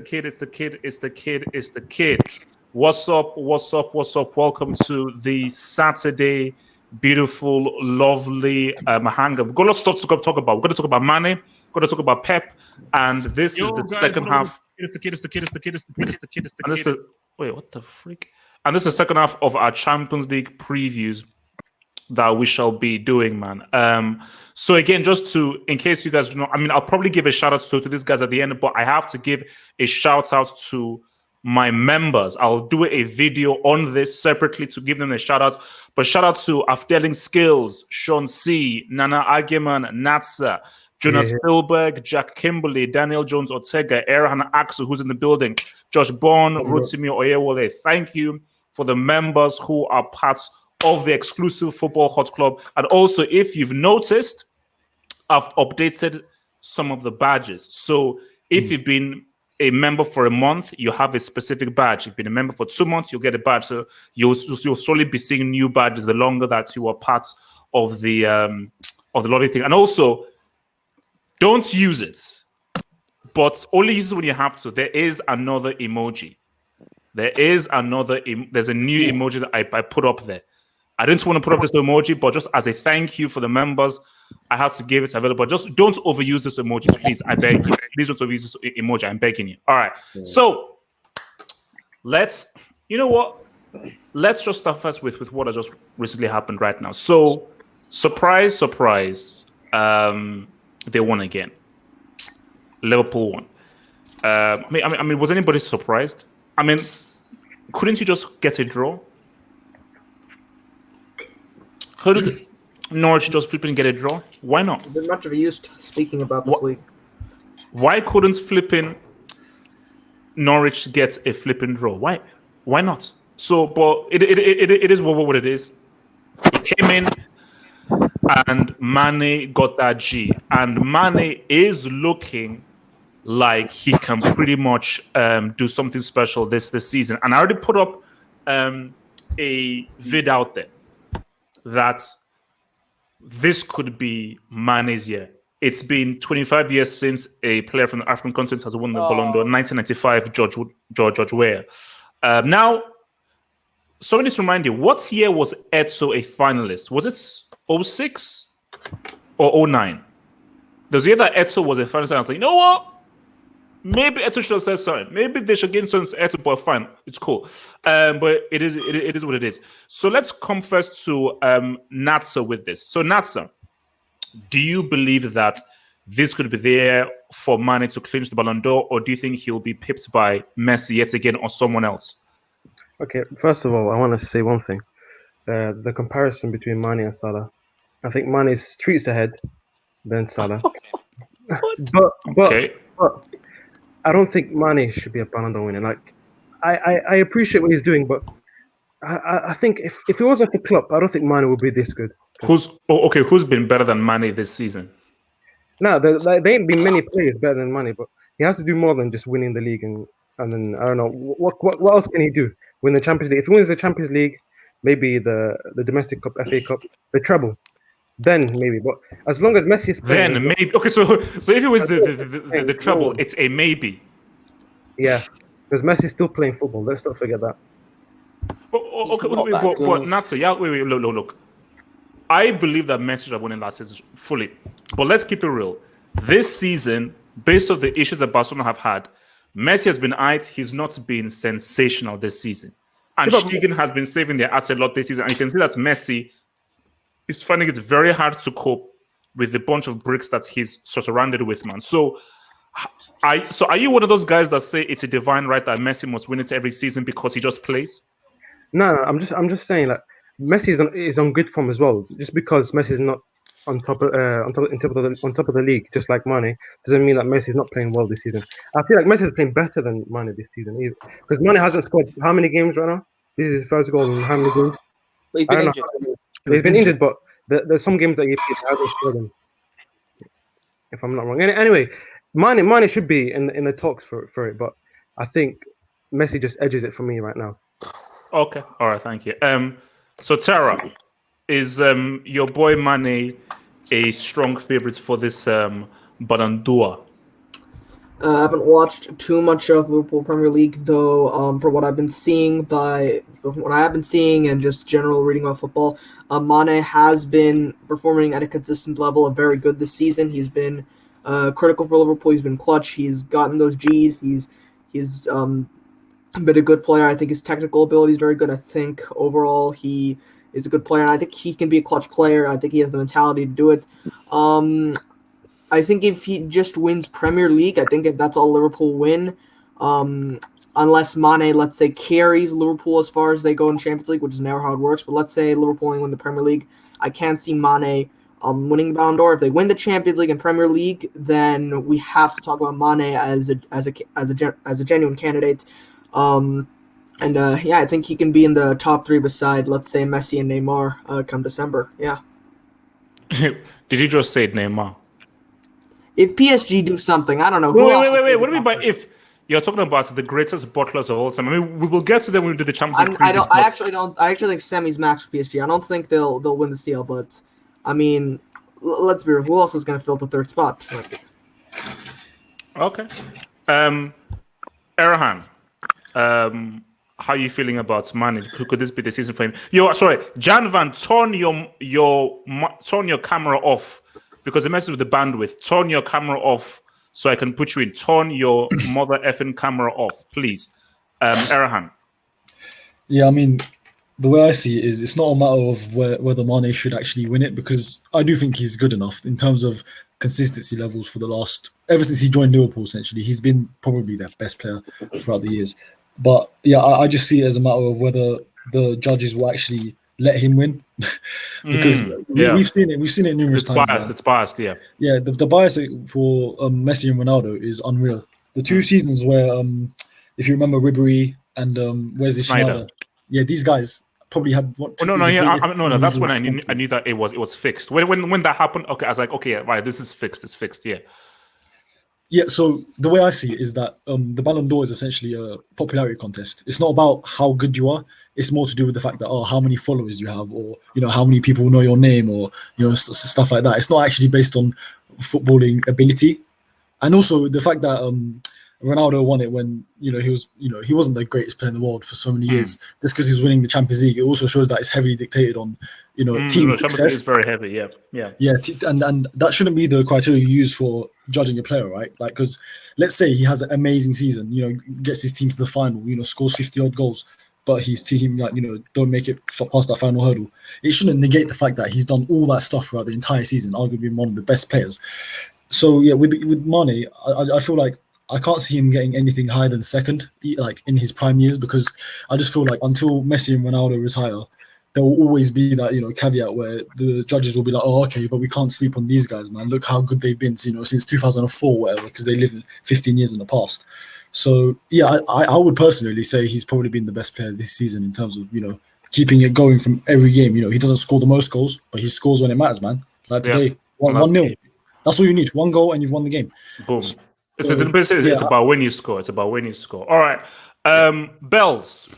kid. It's the kid. It's the kid. It's the kid. What's up? What's up? What's up? Welcome to the Saturday beautiful, lovely Hangout. We've got lots of stuff to talk about. We're going to talk about Mane. We're going to talk about Pep. And this is the guys, second half. It's the kid. It's the kid. It's the kid. It's the kid. It's the kid. It's the kid. And wait, what the freak? And this is the second half of our Champions League previews that we shall be doing, man. So again, just to, in case you guys don't know, I mean, I'll probably give a shout out to these guys at the end, but I have to give a shout out to my members. I'll do a video on this separately to give them a shout out. But shout out to Afdeling Skills, Sean C, Nana Ageman, Natsa, Jonas Spielberg, Jack Kimberley, Daniel Jones Ortega, Erhan Axel, who's in the building, Josh Bond, Rotimi Oyewole. Thank you for the members who are parts of the exclusive Football Hot Club. And also, if you've noticed, I've updated some of the badges. So if you've been a member for a month, you have a specific badge. If you've been a member for 2 months, you'll get a badge. So you'll slowly be seeing new badges the longer that you are part of the lottery thing. And also, don't use it, but only use it when you have to. There is another emoji. There's a new emoji that I put up there. I didn't want to put up this emoji, but just as a thank you for the members, I have to give it available. Just don't overuse this emoji, please. I beg you. Please don't overuse this emoji. I'm begging you. All right. So let's just start first with what has just recently happened right now. So surprise, surprise. They won again. Liverpool won. I mean, was anybody surprised? I mean, couldn't you just get a draw? How did Norwich just flipping get a draw? Why not? I've been much of a use speaking about this league. Why couldn't flipping Norwich get a flipping draw? Why not? So, but it is what it is. He came in and Mane got that G, and Mane is looking like he can pretty much do something special this season. And I already put up a vid out there that this could be Mane's year. It's been 25 years since a player from the African continent has won the Ballon d'Or. 1995, George Weah. Now, so I need to remind you, what year was Eto'o a finalist? Was it 06 or 09? There's a year that Eto'o was a finalist, and I was like, you know what? Maybe Eto'o should have said something. Maybe they should get something to Eto'o, but fine, it's cool. But it is what it is. So let's come first to Natsa with this. So Natsa, do you believe that this could be there for Mane to clinch the Ballon d'Or, or do you think he'll be pipped by Messi yet again or someone else? Okay, first of all, I want to say one thing. The comparison between Mane and Salah. I think Mane is streets ahead than Salah. but I don't think Mane should be a Ballon d'Or winner. Like, I appreciate what he's doing, but I think if it wasn't for Klopp, I don't think Mane would be this good. Who's been better than Mane this season? No, there ain't been many players better than Mane, but he has to do more than just winning the league. And then I don't know what else can he do? Win the Champions League. If he wins the Champions League, maybe the domestic cup, FA Cup, the treble. Then maybe, but as long as Messi is playing, then maybe. Okay, so if it was the treble, it's a maybe. Yeah, because Messi is still playing football. Let's not forget that. Okay, but Natsa, yeah, wait, look. I believe that Messi should have won last season fully, but let's keep it real. This season, based on the issues that Barcelona have had, Messi has been eyed. He's not been sensational this season, and Stegen has been saving their asset a lot this season. And you can see that Messi is finding it very hard to cope with the bunch of bricks that he's surrounded with, man. So are you one of those guys that say it's a divine right that Messi must win it every season because he just plays? No, I'm just saying that Messi is on good form as well. Just because Messi is not on top of the league, just like Mane, doesn't mean that Messi is not playing well this season. I feel like Messi is playing better than Mane this season, because Mane hasn't scored how many games right now? This is his first goal in how many games? But he's been injured. He's been injured, but there's some games that he hasn't scored in, if I'm not wrong. Anyway, Mane should be in the talks for it, but I think Messi just edges it for me right now. Okay, all right, thank you. So Tara, is your boy Mane a strong favorite for this Ballon d'Or? I haven't watched too much of Liverpool Premier League, though. For what I've been seeing and just general reading about football, Mane has been performing at a consistent level, very good this season. He's been critical for Liverpool. He's been clutch. He's gotten those G's. He's been a good player. I think his technical ability is very good. I think overall he is a good player, and I think he can be a clutch player. I think he has the mentality to do it. I think if he just wins Premier League, I think if that's all Liverpool win, unless Mane, let's say, carries Liverpool as far as they go in Champions League, which is never how it works. But let's say Liverpool only win the Premier League, I can't see Mane winning the Ballon d'Or. If they win the Champions League and Premier League, then we have to talk about Mane as a genuine candidate. Yeah, I think he can be in the top three beside, let's say, Messi and Neymar come December. Yeah. Did you just say Neymar? If PSG do something, I don't know. Wait. What do you mean by if? You're talking about the greatest butlers of all time. I mean, we will get to them when we do the Champions League previews. I actually don't. I actually think Semi's max for PSG. I don't think they'll win the CL, but I mean, let's be real. Who else is going to fill the third spot? Okay. Erhan, how are you feeling about Mane? Could this be the season for him? Sorry, Jan Van, turn your camera off because it messes with the bandwidth. Turn your camera off so I can put you in. Turn your mother effing camera off, please. Erhan. Yeah, I mean, the way I see it is it's not a matter of whether Mane should actually win it, because I do think he's good enough in terms of consistency levels for the last, ever since he joined Liverpool, essentially. He's been probably their best player throughout the years. But yeah, I just see it as a matter of whether the judges will actually let him win. Because we've seen it numerous times. It's biased, yeah. Yeah, the bias for Messi and Ronaldo is unreal. The two seasons where, if you remember, Ribery and Wesley Sneijder, yeah, these guys probably had what? That's when I knew that it was fixed. When that happened, okay, I was like, okay, yeah, right, this is fixed. It's fixed, yeah. Yeah, so the way I see it is that the Ballon d'Or is essentially a popularity contest. It's not about how good you are. It's more to do with the fact that, how many followers you have, or how many people know your name, or stuff like that. It's not actually based on footballing ability, and also the fact that Ronaldo won it when he wasn't the greatest player in the world for so many years. Just because he was winning the Champions League, it also shows that it's heavily dictated on team success. It's very heavy, yeah. And that shouldn't be the criteria you use for judging a player, right? Like, because let's say he has an amazing season, gets his team to the final, scores 50 odd goals, but his team don't make it past that final hurdle. It shouldn't negate the fact that he's done all that stuff throughout the entire season, arguably one of the best players. So yeah, with Mane, I feel like I can't see him getting anything higher than second, like in his prime years, because I just feel like until Messi and Ronaldo retire, there will always be that caveat where the judges will be like, oh, okay, but we can't sleep on these guys, man. Look how good they've been, since 2004, or whatever, because they lived 15 years in the past. So yeah, I would personally say he's probably been the best player this season in terms of keeping it going from every game. He doesn't score the most goals, but he scores when it matters, man. Like today, 1-0. That's all you need. One goal and you've won the game. Boom. It's about when you score. It's about when you score. All right. Bells.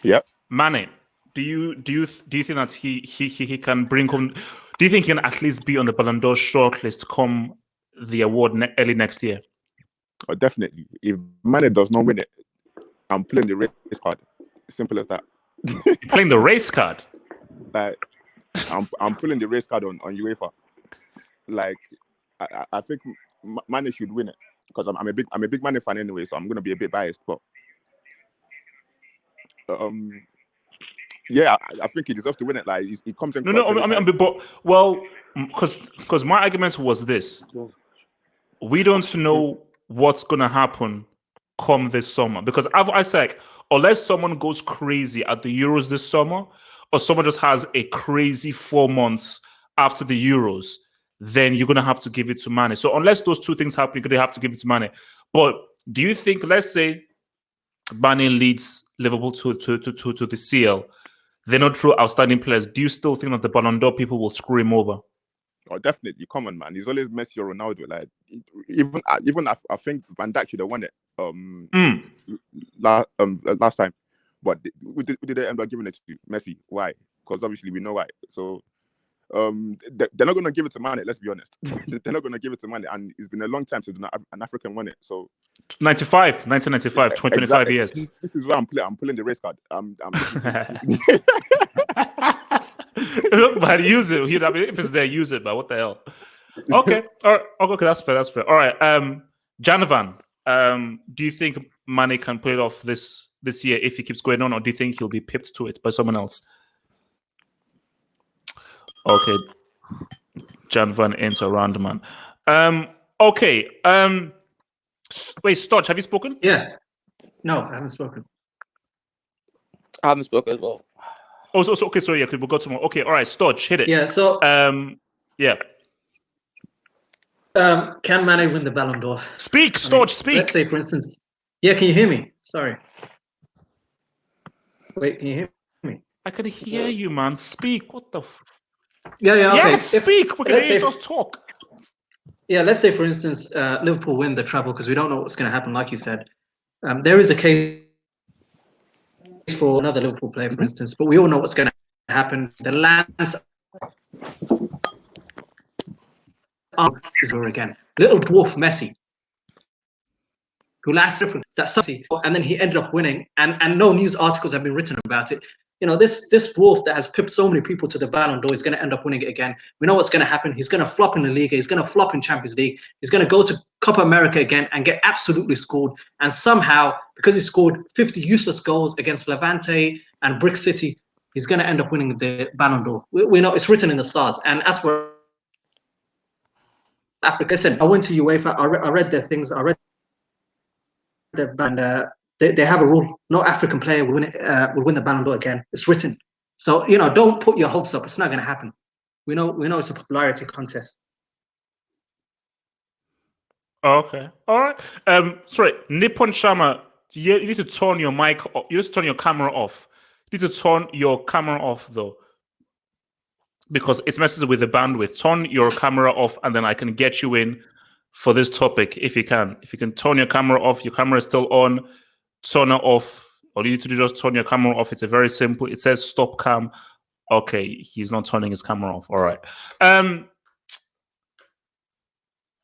Yep. Mane, do you think that he can bring home? Do you think he can at least be on the Ballon d'Or shortlist come the award early next year? Oh, definitely. If Mane does not win it, I'm playing the race card. Simple as that. You're playing the race card. Like, I'm pulling the race card on UEFA. Like, I think Mane should win it, because I'm a big Mane fan anyway, so I'm gonna be a bit biased. But yeah, I think he deserves to win it. Like, he comes in. Because my argument was this: we don't know what's gonna happen come this summer, because I say, unless someone goes crazy at the Euros this summer, or someone just has a crazy 4 months after the Euros, then you're going to have to give it to Mane. So unless those two things happen, you're going to have to give it to Mane. But do you think, let's say Mane leads Liverpool to the CL, they're not true outstanding players, do you still think that the Ballon d'Or people will screw him over? Oh, definitely. Come on, man. He's always Messi or Ronaldo. Like, even I think Van Dijk should have won it last time. But did they end up giving it to Messi? Why? Because obviously we know why. So they're not going to give it to Mane. Let's be honest. They're not going to give it to Mane, and it's been a long time since an African won it. So 1995, 25 exactly. years. This is where I'm pulling the race card. Look, man, use it. You know, I mean, if it's there, use it. But what the hell? Okay, all right. Okay, that's fair. That's fair. All right. Janovan, do you think Mane can pull it off this year if he keeps going on, or do you think he'll be pipped to it by someone else? Okay, Janovan ends around, man. Okay. Wait, Stodge, have you spoken? Yeah. No, I haven't spoken. I haven't spoken as well. Oh, so okay, sorry, yeah, we'll go to more. Okay, all right, Stodge, hit it. Yeah, so yeah. Can Mane win the Ballon d'Or? Speak, Stodge, speak. Let's say, for instance, yeah, can you hear me? Sorry. Wait, can you hear me? I can hear you, man. Speak. What the? Yeah, okay. Yes, speak. We can hear you just talk. Yeah, let's say, for instance, Liverpool win the treble because we don't know what's going to happen, like you said. There is a case for another Liverpool player, for instance, but we all know what's going to happen. The Lance again, little dwarf Messi, who last different that something, and then he ended up winning, and no news articles have been written about it. You know, this dwarf that has pipped so many people to the Ballon d'Or is going to end up winning it again. We know what's going to happen. He's going to flop in the Liga. He's going to flop in Champions League. He's going to go to Copa America again and get absolutely scored. And somehow, because he scored 50 useless goals against Levante and Brick City, he's going to end up winning the Ballon d'Or. We know it's written in the stars. And as for Africa, listen, I went to UEFA. I read their things. I read their and they have a rule: no African player will win the Ballon d'Or again. It's written. So don't put your hopes up. It's not going to happen. We know it's a popularity contest. Okay, all right. Sorry, Nippon Shama, you need to turn your mic. You need to turn your camera off. You need to turn your camera off though, because it messes with the bandwidth. Turn your camera off, and then I can get you in for this topic if you can. If you can turn your camera off, your camera is still on. Turn it off. All you need to do is just turn your camera off. It's a very simple. It says stop cam. Okay, he's not turning his camera off. All right.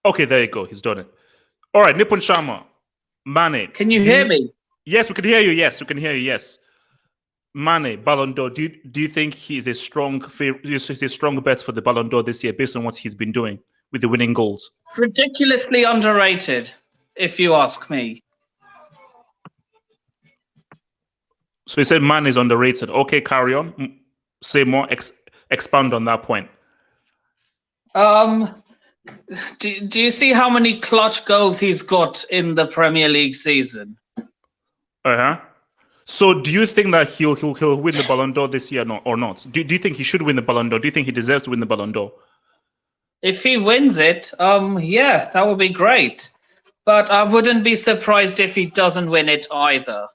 Okay, there you go. He's done it. All right, Nippon Shama, Mane. Can you hear me? Yes, we can hear you. Yes, we can hear you. Yes. Mane, Ballon d'Or. Do you think he's a strong bet for the Ballon d'Or this year based on what he's been doing with the winning goals? Ridiculously underrated, if you ask me. So he said Mane is underrated. Okay, carry on. Say more. Expand on that point. Do you see how many clutch goals he's got in the Premier League season? So do you think that he'll win the Ballon d'Or this year or not? Do you think he should win the Ballon d'Or? Do you think he deserves to win the Ballon d'Or? If he wins it, yeah, that would be great. But I wouldn't be surprised if he doesn't win it either.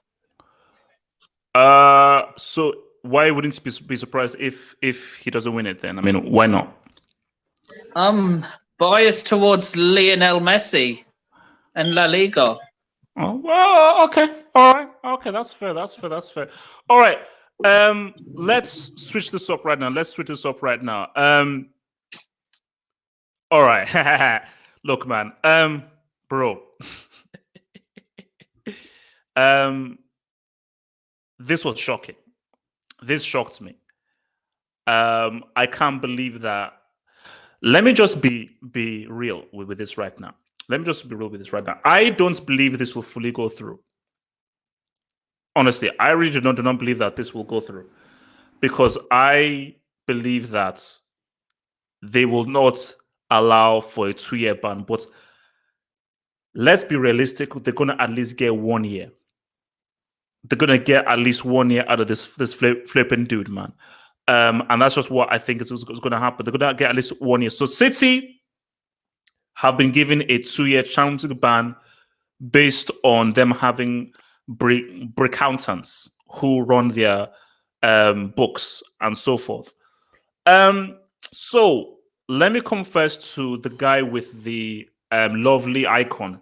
So why wouldn't you be surprised if he doesn't win it then? I mean, why not? Biased towards Lionel Messi and La Liga. Oh, well, okay. All right. Okay, that's fair. All right. Let's switch this up right now. All right. Look, man. Bro. This was shocking. This shocked me. I can't believe that. Let me just be real with this right now. I don't believe this will fully go through. Honestly, I really do not believe that this will go through, because I believe that they will not allow for a 2-year ban. But let's be realistic. They're going to at least get 1 year. They're going to get at least 1 year out of this flipping dude, man. And that's just what I think is going to happen. They're going to get at least 1 year. So City have been given a 2-year Champions League ban based on them having accountants who run their books and so forth. So let me come first to the guy with the lovely icon,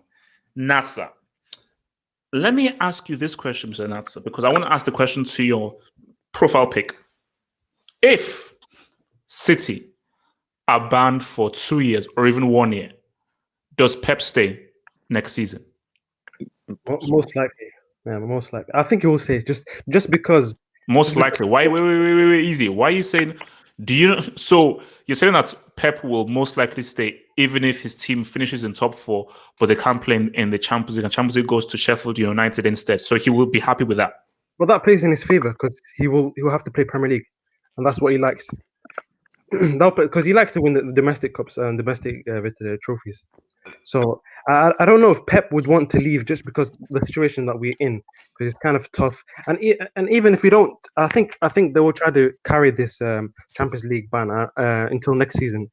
Nasser. Let me ask you this question, Mr. Nasser, because I want to ask the question to your profile pic. If City are banned for 2 years or even 1 year, does Pep stay next season? Most likely. Yeah, most likely. I think he will say just because. Most likely. Why? Wait, easy. Why are you saying? Do you know? So you're saying that Pep will most likely stay even if his team finishes in top 4, but they can't play in the Champions League, and Champions League goes to Sheffield United instead. So he will be happy with that. Well, that plays in his favor because he will have to play Premier League, and that's what he likes. Because he likes to win the domestic cups and domestic trophies. So I don't know if Pep would want to leave just because the situation that we're in, because it's kind of tough. And even if we don't, I think they will try to carry this Champions League ban until next season.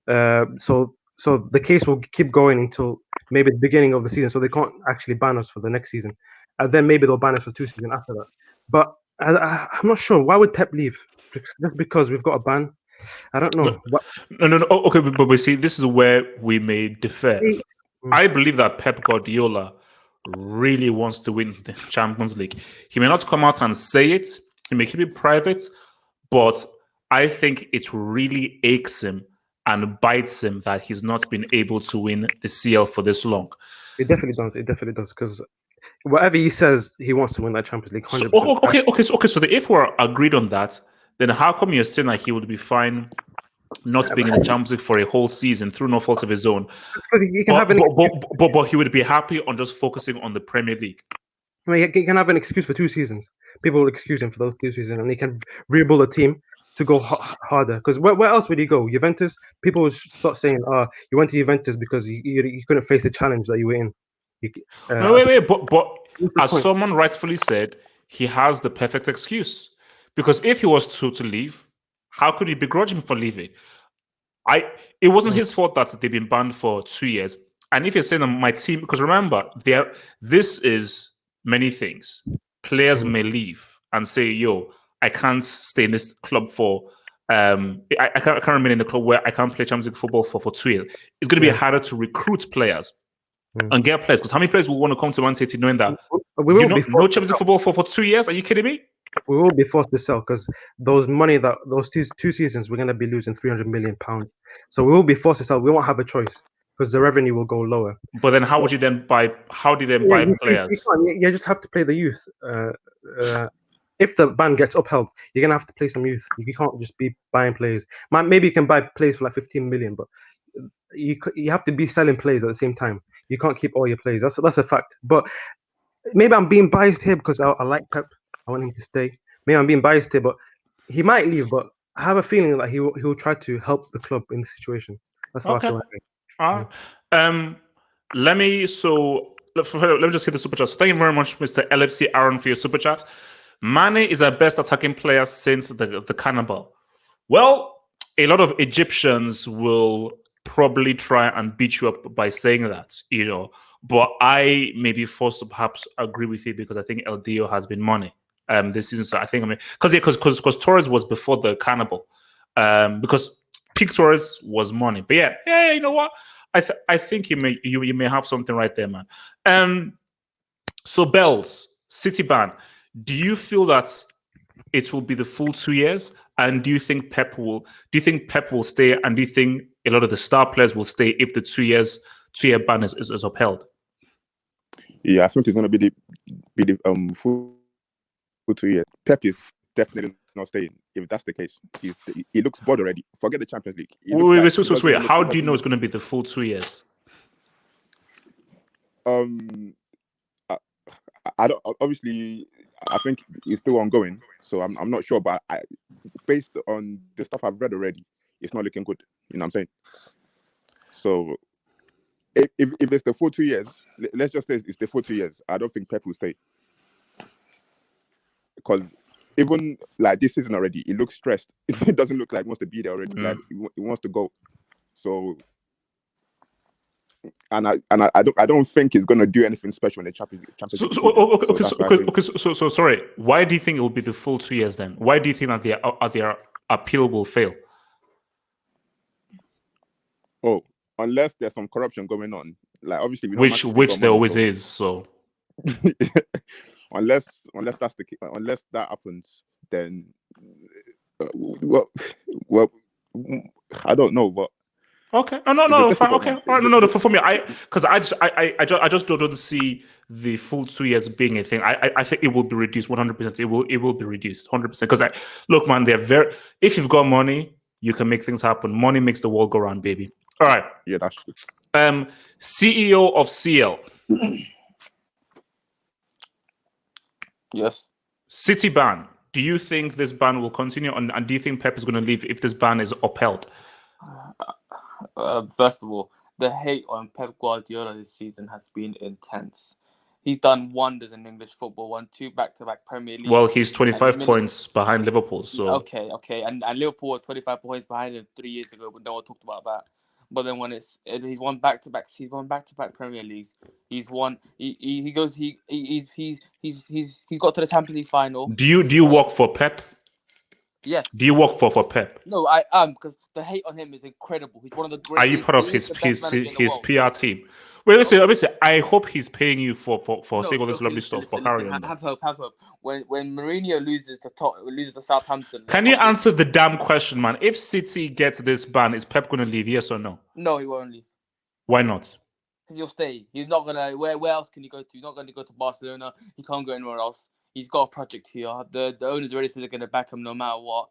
So the case will keep going until maybe the beginning of the season. So they can't actually ban us for the next season, and then maybe they'll ban us for 2 seasons after that. But I'm not sure. Why would Pep leave? Just because we've got a ban? I don't know. No. Oh, okay, but we see this is where we may differ. I believe that Pep Guardiola really wants to win the Champions League. He may not come out and say it. He may keep it private, but I think it really aches him and bites him that he's not been able to win the CL for this long. It definitely does. It definitely does because whatever he says, he wants to win that Champions League. 100%. So, okay. So if we're agreed on that, then how come you're saying that he would be fine not being in the Champions League for a whole season through no fault of his own? But he would be happy on just focusing on the Premier League. I mean, he can have an excuse for 2 seasons. People will excuse him for those 2 seasons, and he can rebuild a team to go harder. Because where else would he go? Juventus? People will start saying, you went to Juventus because you couldn't face the challenge that you were in. Wait. But as someone rightfully said, he has the perfect excuse. Because if he was to leave, how could you begrudge him for leaving? It wasn't his fault that they've been banned for 2 years. And if you're saying that my team, because remember, this is many things. Players may leave and say, "Yo, I can't stay in this club for I can't remain in the club where I can't play Champions League football for 2 years." It's going to be harder to recruit players and get players. Because how many players will want to come to Man City knowing that no Champions League football for 2 years? Are you kidding me? We will be forced to sell because those two seasons we're going to be losing £300 million. So we will be forced to sell. We won't have a choice because the revenue will go lower. But then, how would you then buy? How do you then buy players? You just have to play the youth. If the ban gets upheld, you're gonna have to play some youth. You can't just be buying players. Maybe you can buy players for like 15 million, but you have to be selling players at the same time. You can't keep all your players. That's a fact. But maybe I'm being biased here because I like Pep. I want him to stay. Maybe I'm being biased here, but he might leave. But I have a feeling that he will try to help the club in the situation. That's how I feel. All right. Let me just hit the super chat. So thank you very much, Mr. LFC Aaron, for your super chat. Mane is our best attacking player since the Cannibal. Well, a lot of Egyptians will probably try and beat you up by saying that, But I may be forced to perhaps agree with you because I think El Dio has been money this season. So I think because Torres was before the Cannibal, because peak Torres was money. But yeah, you know what? I think you may have something right there, man. So Bells, City ban. Do you feel that it will be the full 2 years? And do you think Pep will stay? And do you think a lot of the star players will stay if the 2-year ban is upheld? Yeah, I think it's going to be the full 2 years. Pep is definitely not staying if that's the case. He looks bored already. Forget the Champions League. Wait. How do you know it's going to be the full 2 years? I don't. Obviously, I think it's still ongoing, so I'm not sure. But based on the stuff I've read already, it's not looking good. You know what I'm saying? So, if it's the full 2 years, let's just say it's the full 2 years. I don't think Pep will stay because even like this season already, he looks stressed. It doesn't look like he wants to be there already. Like he wants to go. So. And I don't think he's gonna do anything special in the Champions League. So sorry. Why do you think it will be the full 2 years then? Why do you think that their appeal will fail? Oh, unless there's some corruption going on, like obviously which there always is. So unless that happens, then well, I don't know, but Okay. Oh, no, it's a no, fine. difficult Okay. one. All right. No, for me, because I just don't see the full 2 years being a thing. I think it will be reduced 100%. It will be reduced 100%. Because look, man, they're very. If you've got money, you can make things happen. Money makes the world go round, baby. All right. Yeah, that's true. CEO of CL, Yes. City ban. Do you think this ban will continue, and do you think Pep is going to leave if this ban is upheld? First of all, the hate on Pep Guardiola this season has been intense. He's done wonders in English football, won 2 back-to-back Premier League. Well, he's 25 points behind Liverpool. So Okay, and Liverpool were 25 points behind him 3 years ago, but no one talked about that. But then when he's won back-to-back Premier Leagues. He's won. He's got to the Champions League final. do you work for Pep? Yes. Do you work for Pep? No, I am, because the hate on him is incredible. He's one of the great. Are you part of he is his the best manager in the world. PR team? Wait, listen. I hope he's paying you for saying all this okay, lovely listen, stuff. For listen, carrying on. have hope. When Mourinho loses to Southampton. Can you answer the damn question, man? If City gets this ban, is Pep going to leave? Yes or no? No, he won't leave. Why not? Because he'll stay. He's not gonna. Where else can he go to? He's not going to go to Barcelona. He can't go anywhere else. He's got a project here. The owners already said they're going to back him no matter what.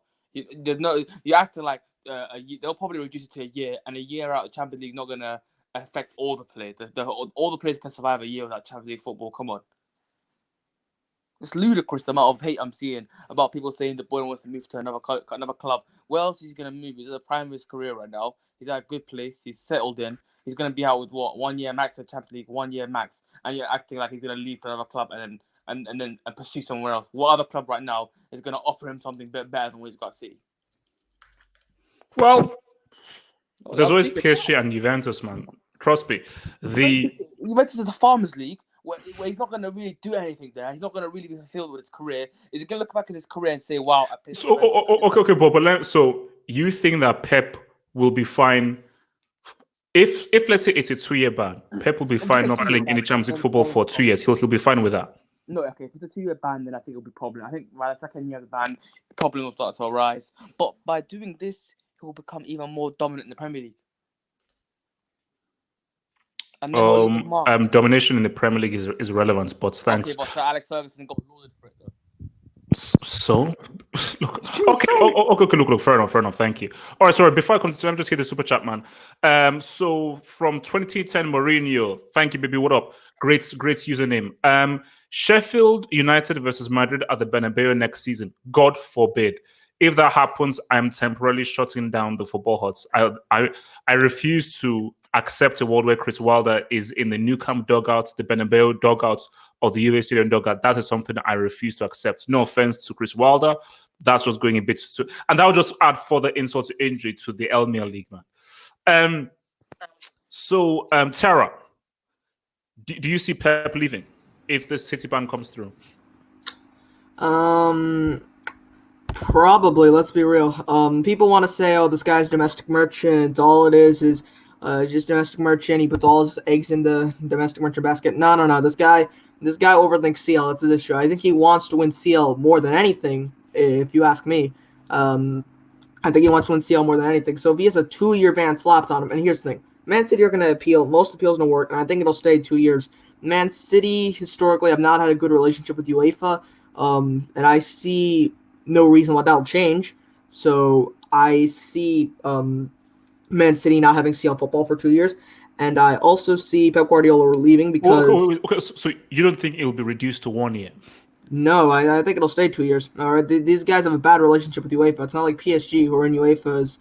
There's no. You act like a year. They'll probably reduce it to a year, and a year out of Champions League not going to affect all the players. All the players can survive a year without Champions League football. Come on. It's ludicrous the amount of hate I'm seeing about people saying the boy wants to move to another club. Where else is he going to move? He's at the prime of his career right now. He's at a good place. He's settled in. He's going to be out with what? 1 year max at Champions League, 1 year max. And you're acting like he's going to leave to another club and pursue somewhere else. What other club right now is going to offer him something better than what he's got at City? Well, there's always PSG and Juventus, man. Trust me. Juventus is the Farmers League, where he's not going to really do anything there. He's not going to really be fulfilled with his career. Is he going to look back at his career and say, "Wow"? Okay, but so you think that Pep will be fine if let's say it's a 2 year ban? Pep will be fine not playing any Champions League football for 2 years. He'll be fine with that. No, okay. If it's a 2 year ban, then I think it'll be a problem. I think by the second year of the ban, the problem will start to arise. But by doing this, he will become even more dominant in the Premier League. And then domination in the Premier League is relevant, but thanks. Okay, but Sir Alex Ferguson got lauded for it though. So, look, okay, look, fair enough, thank you. All right, sorry, before I continue, let me just hit the super chat, man. So from 2010, Mourinho, thank you, baby, what up? Great username. Sheffield United versus Madrid at the Bernabeu next season. God forbid. If that happens, I'm temporarily shutting down the football huts. I refuse to accept a world where Chris Wilder is in the Nou Camp dugout, the Bernabeu dugout, or the UA Stadium dugout. That is something that I refuse to accept. No offense to Chris Wilder. That's just going a bit too... And that will just add further insult to injury to the Elmere League, man. Tara, do you see Pep leaving if the City ban comes through? Probably, let's be real. People want to say, oh, this guy's domestic merchant. All it is just domestic merchant. He puts all his eggs in the domestic merchant basket. No. This guy overthinks CL. It's his issue. I think he wants to win CL more than anything, if you ask me. I think he wants to win CL more than anything. So if he has a 2 year ban slapped on him, and here's the thing. Man City are going to appeal. Most appeals going to work, and I think it'll stay 2 years. Man City, historically, have not had a good relationship with UEFA, and I see no reason why that'll change. So I see Man City not having CL football for 2 years, and I also see Pep Guardiola leaving because... Okay, so you don't think it will be reduced to 1 year? No, I think it'll stay 2 years. All right, these guys have a bad relationship with UEFA. It's not like PSG who are in UEFA's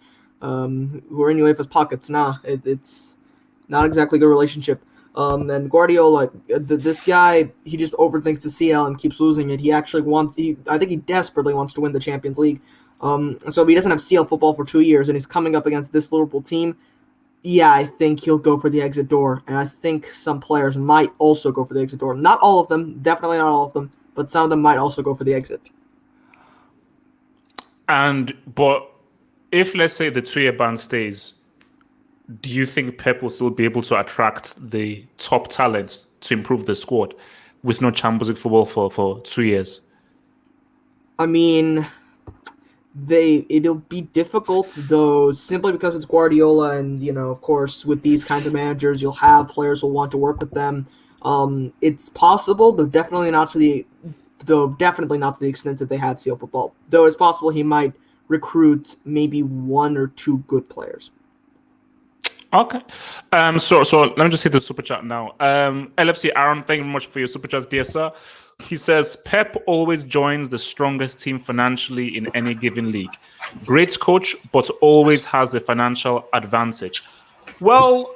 pockets. Nah, it's not exactly a good relationship. And Guardiola, this guy, he just overthinks the CL and keeps losing it. He actually I think he desperately wants to win the Champions League. So if he doesn't have CL football for 2 years and he's coming up against this Liverpool team, yeah, I think he'll go for the exit door. And I think some players might also go for the exit door. Not all of them, definitely not all of them, but some of them might also go for the exit. But if, let's say, the 2 year ban stays, do you think Pep will still be able to attract the top talents to improve the squad with no Champions League football for 2 years? I mean, it'll be difficult though, simply because it's Guardiola, and of course, with these kinds of managers, you'll have players who want to work with them. It's possible, though definitely not to the extent that they had CL football. Though it's possible he might recruit maybe one or two good players. Okay. So let me just hit the super chat now. LFC Aaron, thank you very much for your super chats, dear sir. He says Pep always joins the strongest team financially in any given league. Great coach, but always has the financial advantage. Well,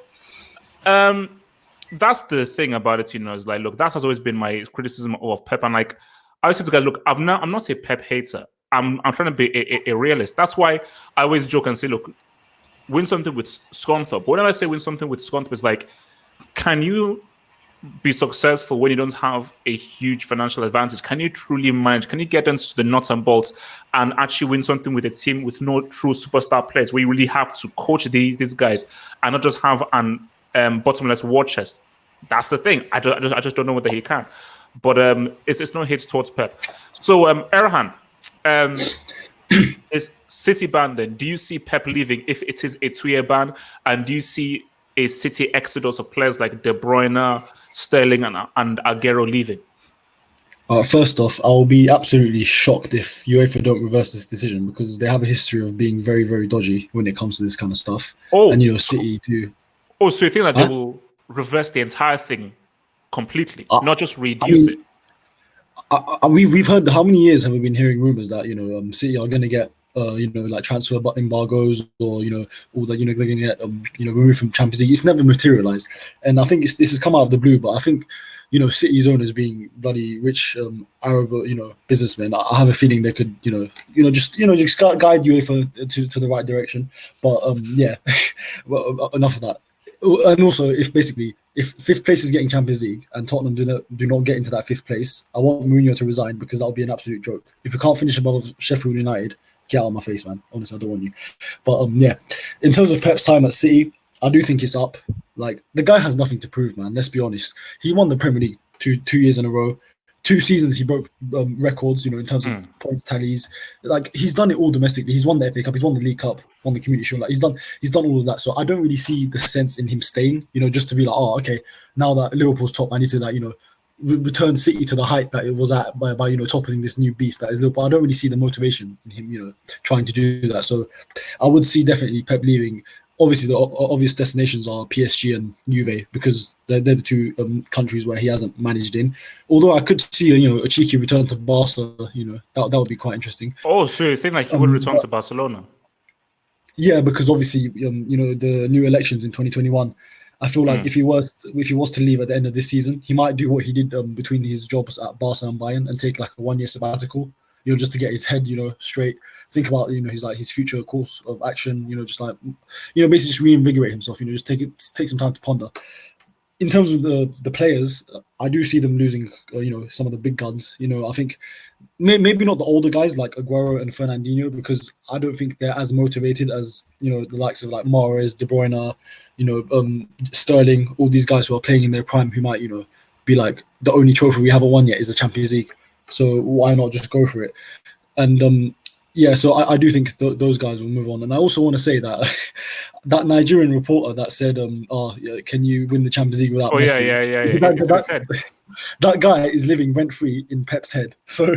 that's the thing about it, is like, look, that has always been my criticism of Pep. And like, I always say to guys, look, I'm not a Pep hater. I'm trying to be a realist. That's why I always joke and say, look, win something with Scunthorpe. But whenever I say win something with Scunthorpe, it's like, can you be successful when you don't have a huge financial advantage? Can you truly manage? Can you get into the nuts and bolts and actually win something with a team with no true superstar players, where you really have to coach these guys and not just have an bottomless war chest? That's the thing. I just don't know whether he can. But it's no hate towards Pep. So Erhan, is City ban then? Do you see Pep leaving if it is a 2-year ban? And do you see a City exodus of players like De Bruyne, Sterling, and Aguero leaving? First off, I'll be absolutely shocked if UEFA don't reverse this decision, because they have a history of being very, very dodgy when it comes to this kind of stuff. Oh, and City do. Oh, so you think that they will reverse the entire thing completely, not just reduce it? We've heard, how many years have we been hearing rumors that City are going to get like transfer embargoes, or all that, they're going to get removed from Champions League. It's never materialized, and I think this has come out of the blue. But I think City's owners, being bloody rich Arab businessmen, I have a feeling they could just guide UEFA to the right direction. But yeah, well, enough of that. And also, if fifth place is getting Champions League and Tottenham do not get into that fifth place, I want Mourinho to resign, because that would be an absolute joke. If you can't finish above Sheffield United, get out of my face, man. Honestly, I don't want you. But yeah, in terms of Pep's time at City, I do think it's up. Like, the guy has nothing to prove, man. Let's be honest. He won the Premier League two years in a row. 2 seasons he broke records, in terms of points tallies. Like, he's done it all domestically. He's won the FA Cup, he's won the League Cup, won the Community Shield. Like, he's done all of that. So I don't really see the sense in him staying. Just to be like, oh, okay, now that Liverpool's top, I need to return City to the height that it was at by toppling this new beast that is Liverpool. I don't really see the motivation in him, trying to do that. So I would see definitely Pep leaving. Obviously, the obvious destinations are PSG and Juve, because they're the two countries where he hasn't managed in. Although I could see a cheeky return to Barca. That would be quite interesting. Oh, so you think like he would return to Barcelona? Yeah, because obviously the new elections in 2021. I feel like if he was to leave at the end of this season, he might do what he did between his jobs at Barca and Bayern, and take like a 1-year sabbatical. Just to get his head, straight. Think about, his future course of action. Basically just reinvigorate himself. Just take some time to ponder. In terms of the players, I do see them losing. Some of the big guns. I think maybe not the older guys like Aguero and Fernandinho, because I don't think they're as motivated as the likes of like Mahrez, De Bruyne, Sterling, all these guys who are playing in their prime, who might be like, the only trophy we haven't won yet is the Champions League. So why not just go for it? And yeah, so I do think those guys will move on. And I also want to say that that Nigerian reporter that said, can you win the Champions League without Messi? Yeah. That guy is living rent-free in Pep's head. So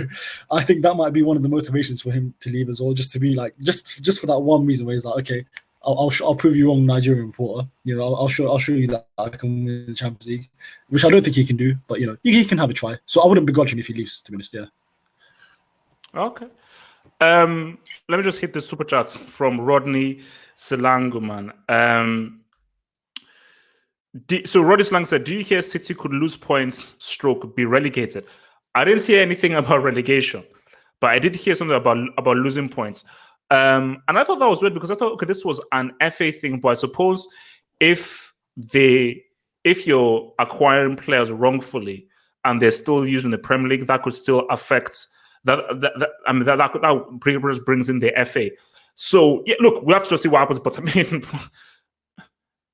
I think that might be one of the motivations for him to leave as well, just to be like, just for that one reason where he's like, okay, I'll prove you wrong, Nigerian reporter. I'll show you that I can win the Champions League, which I don't think he can do, but he can have a try. So I wouldn't begrudge him if he leaves, to be honest. Yeah. Okay. Let me just hit the super chats from Rodney Silanguman. So Rodney Silang said, "Do you hear City could lose points, be relegated?" I didn't hear anything about relegation, but I did hear something about losing points. And I thought that was weird, because I thought, okay, this was an FA thing, but I suppose if you're acquiring players wrongfully and they're still using the Premier League, that could still affect that brings in the FA. So yeah, look, we have to just see what happens. But I mean,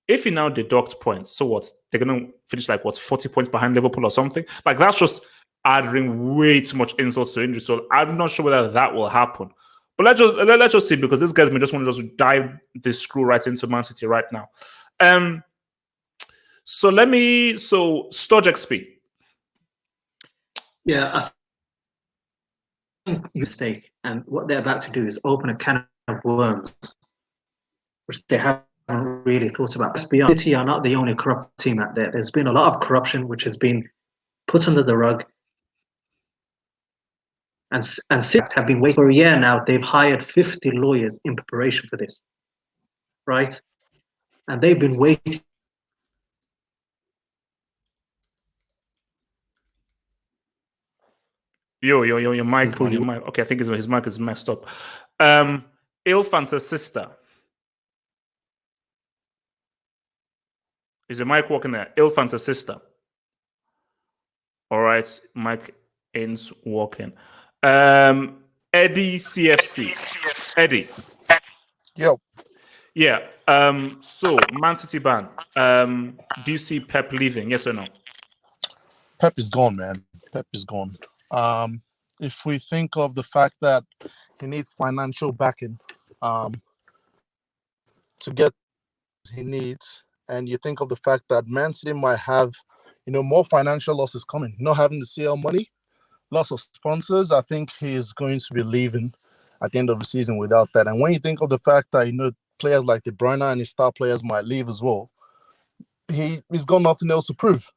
if you now deduct points, so what? They're gonna finish like 40 points behind Liverpool or something? Like, that's just adding way too much insult to injury. So I'm not sure whether that will happen. But let's just see, because this guy's may just want to just dive the screw right into Man City right now. So Sturge XP. Yeah, I think mistake, and what they're about to do is open a can of worms, which they haven't really thought about. Let's be honest, City are not the only corrupt team out there. There's been a lot of corruption which has been put under the rug, and City have been waiting for a year now. They've hired 50 lawyers in preparation for this, right? And they've been waiting. Your mic on your mic. Okay, I think his mic is messed up. Il Fantasista. Is your mic working there? Il Fantasista. All right, mic ain't working. Eddie CFC. Eddie. Yo. Yeah. So Man City ban. Do you see Pep leaving? Yes or no? Pep is gone, man. Pep is gone. If we think of the fact that he needs financial backing to get what he needs, and you think of the fact that Man City might have, more financial losses coming, not having the CL money, lots of sponsors, I think he is going to be leaving at the end of the season without that. And when you think of the fact that, players like De Bruyne and his star players might leave as well, he's got nothing else to prove.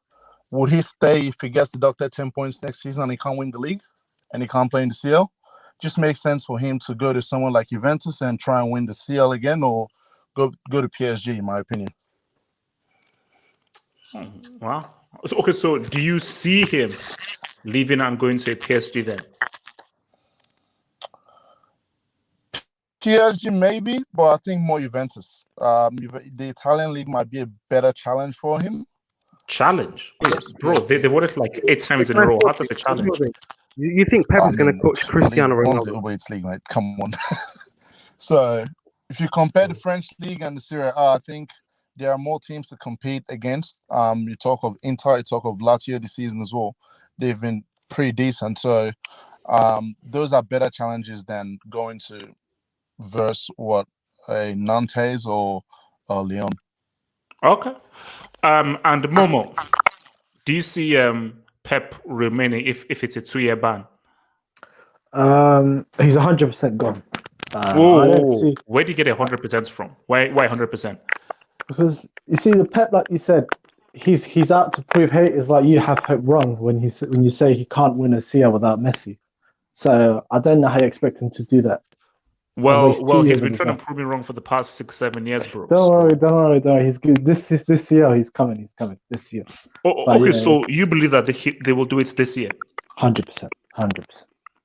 Would he stay if he gets deducted 10 points next season and he can't win the league and he can't play in the CL? Just makes sense for him to go to someone like Juventus and try and win the CL again, or go to PSG, in my opinion. Wow. Okay, so do you see him leaving and going to a PSG then? PSG maybe, but I think more Juventus. The Italian league might be a better challenge for him. Challenge? Bro, they won it like 8 times in a row. How's that a challenge? You think Pep is going to coach Cristiano Ronaldo? Ronaldo? Uber Eats league, mate. Come on. So, if you compare the French league and the Serie A, I think there are more teams to compete against. You talk of Inter, you talk of Lazio this season as well. They've been pretty decent. So, those are better challenges than going to versus a Nantes or Lyon. Okay. And Momo, do you see Pep remaining if it's a 2-year ban? He's 100% gone. Where do you get 100% from? Why 100%? Because you see, the Pep, like you said, he's out to prove haters like you have Pep wrong when you say he can't win a CL without Messi. So I don't know how you expect him to do that. Well, he's been trying to prove me wrong for the past 6-7 years, bro. Don't worry. He's good. This year, he's coming this year. Okay, yeah, so you believe that they will do it this year? 100%.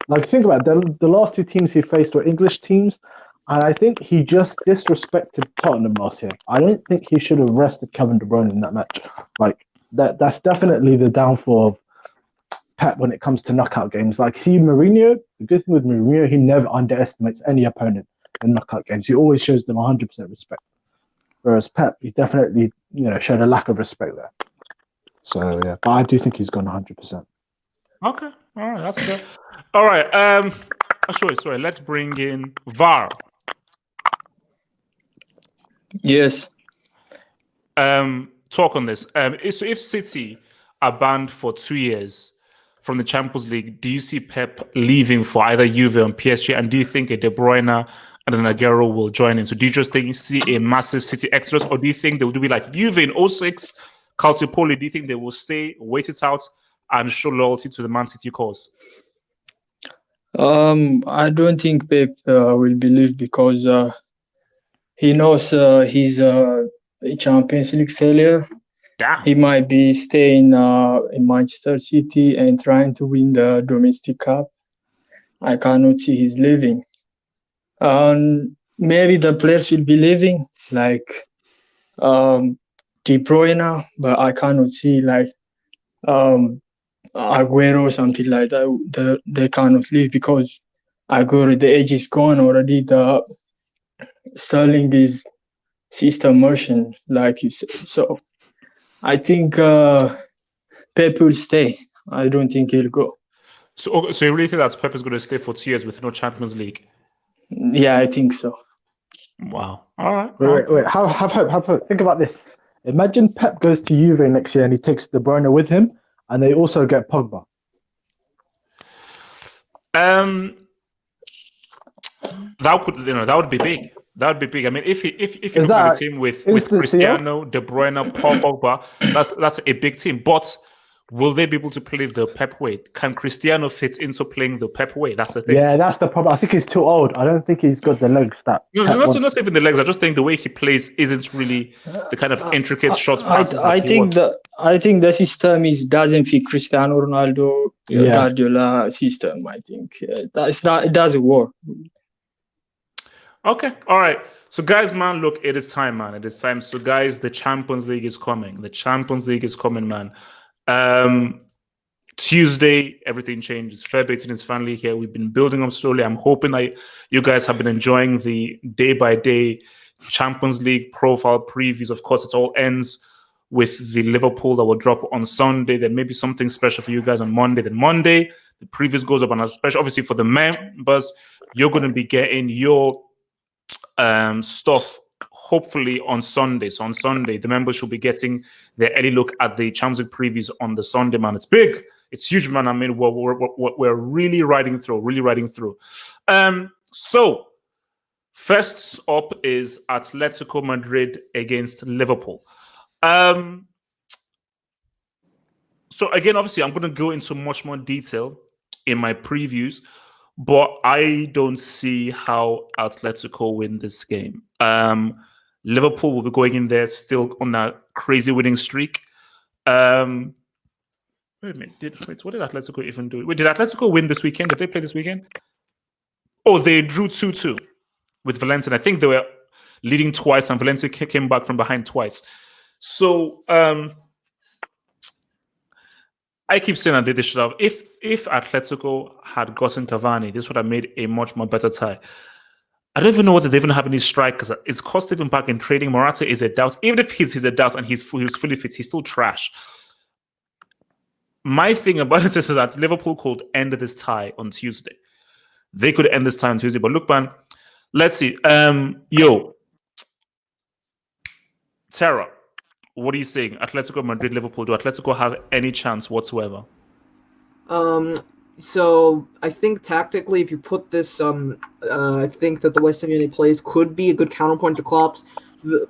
Like, think about it. The last 2 teams he faced were English teams, and I think he just disrespected Tottenham last year. I don't think he should have rested Kevin De Bruyne in that match. Like, that's definitely the downfall of Pep when it comes to knockout games. Like, see Mourinho, the good thing with Mourinho, he never underestimates any opponent in knockout games. He always shows them 100% respect. Whereas Pep, he definitely, showed a lack of respect there. So, yeah, but I do think he's gone 100%. Okay, all right, that's good. All right, sorry, let's bring in VAR. Yes. Talk on this. So if City are banned for 2 years from the Champions League, do you see Pep leaving for either Juve or PSG? And do you think a De Bruyne and an Aguero will join in? So do you just think you see a massive City exodus, or do you think they will be like Juve in 06, Calciopoli? Do you think they will stay, wait it out, and show loyalty to the Man City cause? I don't think Pep will believe, because he knows he's a Champions League failure. Damn. He might be staying in Manchester City and trying to win the domestic cup. I cannot see he's leaving. Maybe the players will be leaving, like De Bruyne, but I cannot see like Aguero or something like that. They cannot leave because Aguero, the age is gone already. The Sterling is system motion, like you said. So I think Pep will stay. I don't think he'll go. So you really think that Pep is going to stay for 2 years with no Champions League? Yeah, I think so. Wow. All right. Wait. Have hope. Think about this. Imagine Pep goes to Juve next year and he takes De Bruyne with him, and they also get Pogba. That would be big. That would be big. I mean, if you Is look at the that team with instant CL? Cristiano, De Bruyne, Paul Pogba, that's a big team. But will they be able to play the Pep way? Can Cristiano fit into playing the Pep way? That's the thing. Yeah, that's the problem. I think he's too old. I don't think he's got the legs that. No, Pep wants. not even the legs. I just think the way he plays isn't really the kind of intricate shots passing that he wants. I think the system doesn't fit Cristiano Ronaldo Guardiola system. I think it doesn't work. Okay, all right. So, guys, man, look, it is time, man. It is time. So, guys, the Champions League is coming. The Champions League is coming, man. Tuesday, everything changes. Feb 18 is finally here. We've been building up slowly. I'm hoping that you guys have been enjoying the day-by-day Champions League profile previews. Of course, it all ends with the Liverpool that will drop on Sunday. Then maybe something special for you guys on Monday. Then Monday, the previews goes up on a special. Obviously, for the members, you're going to be getting your stuff hopefully on Sunday. So on Sunday, the members should be getting their early look at the Champions League previews on the Sunday, man. It's big. It's huge, man. I mean, we're really riding through. So first up is Atletico Madrid against Liverpool. So again, obviously, I'm going to go into much more detail in my previews, but I don't see how Atletico win this game. Liverpool will be going in there still on that crazy winning streak. Wait a minute. What did Atletico even do? Wait, did Atletico win this weekend? Did they play this weekend? Oh, they drew 2-2 with Valencia. And I think they were leading twice, and Valencia came back from behind twice. So I keep saying that they should have. If Atletico had gotten Cavani, this would have made a much more better tie. I don't even know whether they even have any strikers. It's cost even back in trading. Morata is a doubt. Even if he's a doubt and he's fully fit, he's still trash. My thing about it is that Liverpool could end this tie on Tuesday. They could end this tie on Tuesday. But look, man, let's see. Tara, what are you saying? Atletico Madrid, Liverpool. Do Atletico have any chance whatsoever? So I think tactically, if you put this, I think that the way Simeone plays could be a good counterpoint to Klopp's.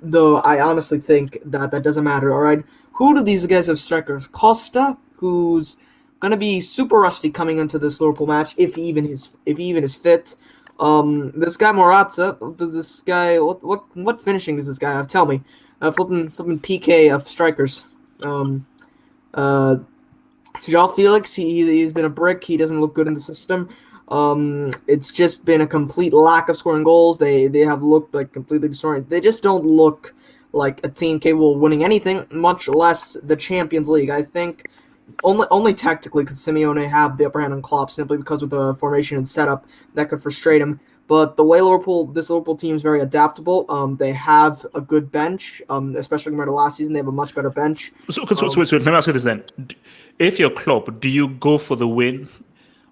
Though I honestly think that doesn't matter. All right, who do these guys have strikers? Costa, who's gonna be super rusty coming into this Liverpool match, if he even is fit. This guy Morata, this guy, what finishing does this guy have? Tell me. Flipping PK of strikers. João Felix, he's been a brick. He doesn't look good in the system. It's just been a complete lack of scoring goals. They have looked like completely disoriented. They just don't look like a team capable of winning anything, much less the Champions League. I think only tactically could Simeone have the upper hand on Klopp, simply because of the formation and setup that could frustrate him. But the way this Liverpool team is very adaptable. They have a good bench, especially compared to last season. They have a much better bench. So let me ask you this then. If you're Klopp, do you go for the win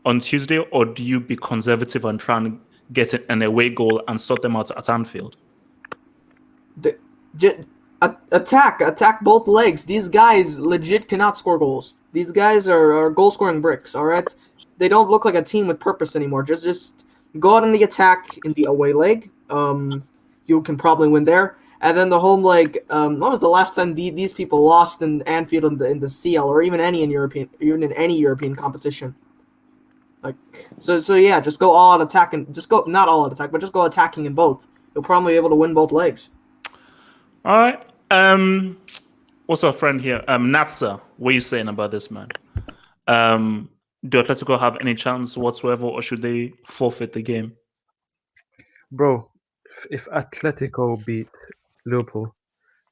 on Tuesday, or do you be conservative and try and get an away goal and sort them out at Anfield? Attack both legs. These guys legit cannot score goals. These guys are goal-scoring bricks, all right? They don't look like a team with purpose anymore. Just go out in the attack in the away leg. You can probably win there. And then the home leg, when was the last time these people lost in Anfield in the CL, or even in any European competition? Like so yeah, just go all out attacking. Just go not all out attack, but just go attacking in both. You'll probably be able to win both legs. All right. Also a friend here, Natsa. What are you saying about this, man? Do Atletico have any chance whatsoever, or should they forfeit the game? Bro, if Atletico beat Liverpool,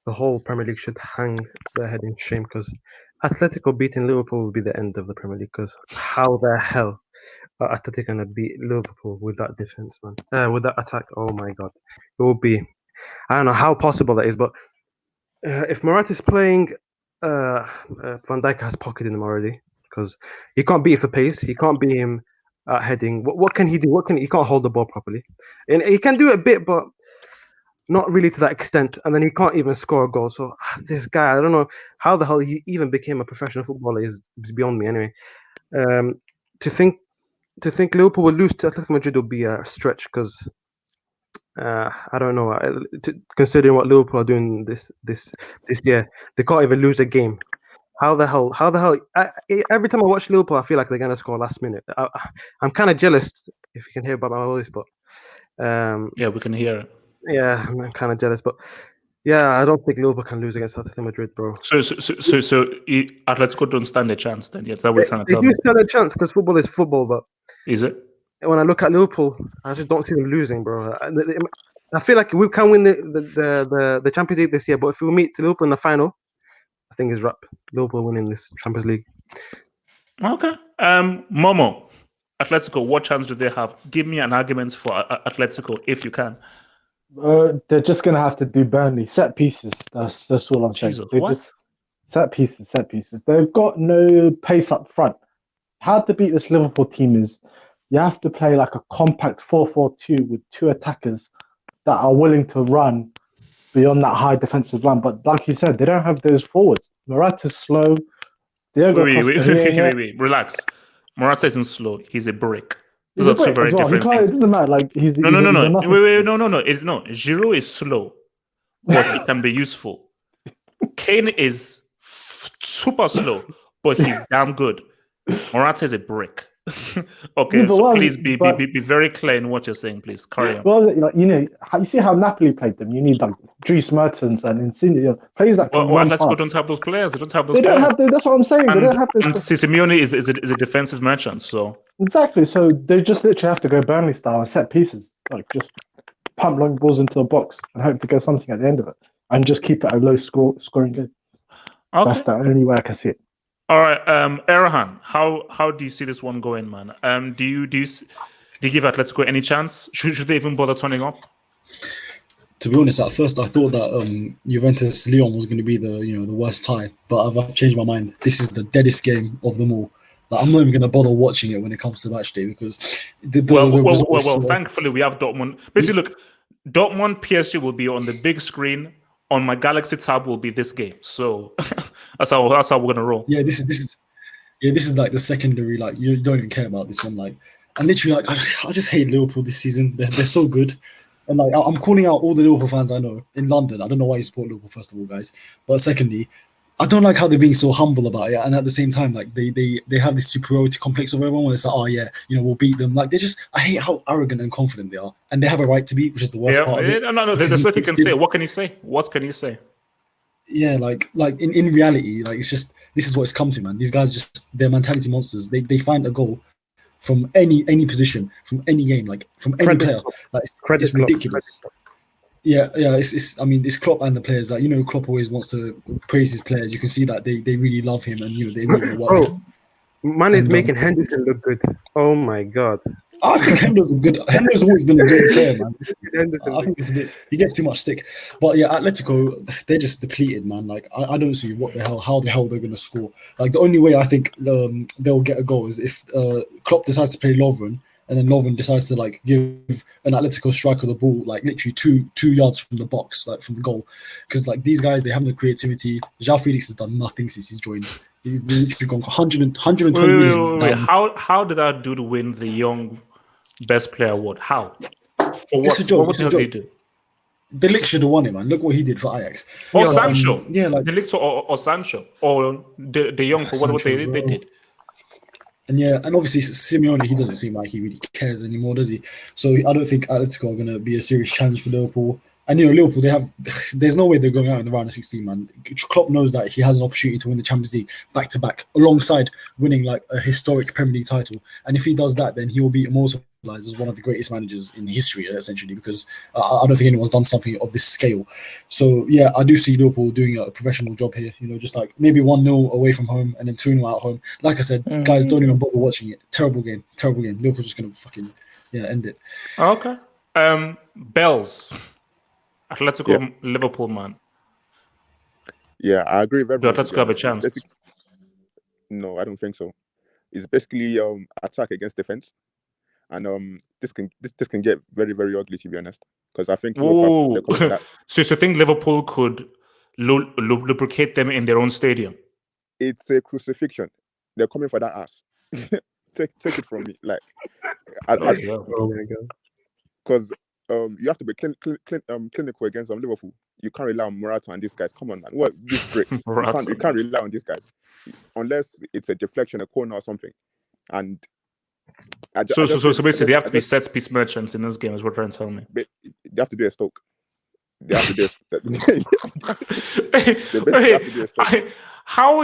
the whole Premier League should hang their head in shame, because Atletico beating Liverpool will be the end of the Premier League. Because how the hell are Atletico gonna beat Liverpool with that defense, man? With that attack, oh my god, it will be. I don't know how possible that is, but if Morata is playing, Van Dijk has pocketed him already, because he can't beat him for pace. He can't beat him heading. What can he do? He can't hold the ball properly, and he can do it a bit, but not really to that extent. And then he can't even score a goal. So this guy, I don't know how the hell he even became a professional footballer is beyond me. Anyway, to think Liverpool will lose to Atletico Madrid will be a stretch because I don't know. Considering what Liverpool are doing this year, they can't even lose a game. How the hell? Every time I watch Liverpool, I feel like they're gonna score last minute. I'm kind of jealous if you can hear about my voice, but yeah, we can hear it. Yeah, I'm kind of jealous, but yeah, I don't think Liverpool can lose against Atletico Madrid, bro. So Atletico don't stand a chance then? Yeah, that we're trying to They tell do me. stand a chance because football is football, but Is it? when I look at Liverpool, I just don't see them losing, bro. I feel like we can win the Champions League this year, but if we meet Liverpool in the final, I think it's wrap. Liverpool winning this Champions League. Okay. Momo, Atletico, what chance do they have? Give me an argument for Atletico if you can. They're just gonna have to do Burnley set pieces. That's all I'm saying. Jesus, They what? just set pieces. They've got no pace up front. How to beat this Liverpool team is you have to play like a compact 4-4-2 with two attackers that are willing to run beyond that high defensive line. But like you said, they don't have those forwards. Morata's slow. Diogo Costa here and there. Wait. Relax. Morata isn't slow. He's a brick. He's Those a are two brick very as well. different It things. doesn't matter. Like he's No. a nothing. Wait. No. Giroud is slow, but he can be useful. Kane is super slow, but he's damn good. Morata is a brick. Okay, Yeah, but so what- please be but- very clear in what you're saying. Please carry on. Well, you see how Napoli played them. You need like Dries Mertens and Insigne, players that can Well, run Atletico fast. don't have those players. They don't have those They don't players. have. That's what I'm saying. They don't have And this. Simeone is a defensive merchant. So Exactly. So they just literally have to go Burnley style and set pieces, like just pump long balls into the box and hope to get something at the end of it, and just keep it a low scoring game. okay. That's the only way I can see it. All right, Erhan, how do you see this one going, man? Do you give Atletico any chance? Should they even bother turning up? To be honest, at first I thought that Juventus Lyon was going to be the worst tie, but I've changed my mind. This is the deadest game of them all. Like, I'm not even going to bother watching it when it comes to match day because the result was so- thankfully we have Dortmund. Basically, look, Dortmund PSG will be on the big screen. On my Galaxy tab will be this game. So that's how we're gonna roll. Yeah, this is like the secondary. Like, you don't even care about this one. Like, and literally, like, I just hate Liverpool this season. They're so good, and like I'm calling out all the Liverpool fans I know in London. I don't know why you support Liverpool, first of all, guys. But secondly, I don't like how they're being so humble about it, and at the same time, like they have this superiority complex of everyone. Where it's like, oh yeah, we'll beat them. Like, I hate how arrogant and confident they are, and they have a right to be, which is the worst part of it. No. There's what you can say. What can you say? What can you say? Yeah, like in reality, like, it's just, this is what it's come to, man. These guys they're mentality monsters. They find a goal from any position, from any game, like from any player. Like, it's ridiculous. Yeah. It's I mean, it's Klopp and the players. Like, Klopp always wants to praise his players. You can see that they really love him, and they really want Bro, him. Man is And, making Henderson look good. Oh my god. I think Hendo's good. Hendo's always been a good player, man. Henderson. I think it's a bit. He gets too much stick. But yeah, Atletico, they're just depleted, man. Like, I don't see how the hell they're gonna score. Like, the only way I think they'll get a goal is if Klopp decides to play Lovren, and then Lovren decides to like give an Atletico striker the ball, like literally two yards from the box, like from the goal. Because like, these guys, they have the creativity. João Felix has done nothing since he's joined. He's literally gone 120 million. Wait. How did that dude win the young best player award? How? For what? It's a joke. What the hell did he do? De Ligt should have won it, man. Look what he did for Ajax. Or Sancho. Yeah, like, De Ligt or Sancho. Or De Jong for what they did. And yeah, and obviously Simeone, he doesn't seem like he really cares anymore, does he? So I don't think Atletico are going to be a serious challenge for Liverpool. And Liverpool, there's no way they're going out in the round of 16, man. Klopp knows that he has an opportunity to win the Champions League back to back, alongside winning like a historic Premier League title. And if he does that, then he will be immortalized as one of the greatest managers in history, essentially, because I don't think anyone's done something of this scale. So yeah, I do see Liverpool doing a professional job here. Just like maybe 1-0 away from home and then 2-0 at home. Like I said, guys, don't even bother watching it. Terrible game. Liverpool's just gonna fucking end it. Okay. Bells. Atletico, Liverpool, man. Yeah, I agree with everyone. Do Atletico have a chance? No, I don't think so. It's basically attack against defense, and this can get very, very ugly, to be honest. Because I think Liverpool, they're coming for that. So you think Liverpool could lubricate them in their own stadium? It's a crucifixion. They're coming for that ass. take it from me, like, Oh my god. because you have to be clinical against Liverpool. You can't rely on Morata and these guys. Come on, man. What these bricks? You can't rely on these guys unless it's a deflection, a corner, or something. And so basically, they have to be set piece merchants in this game, is what you're trying to tell me. They have to do a Stoke. They have to do a How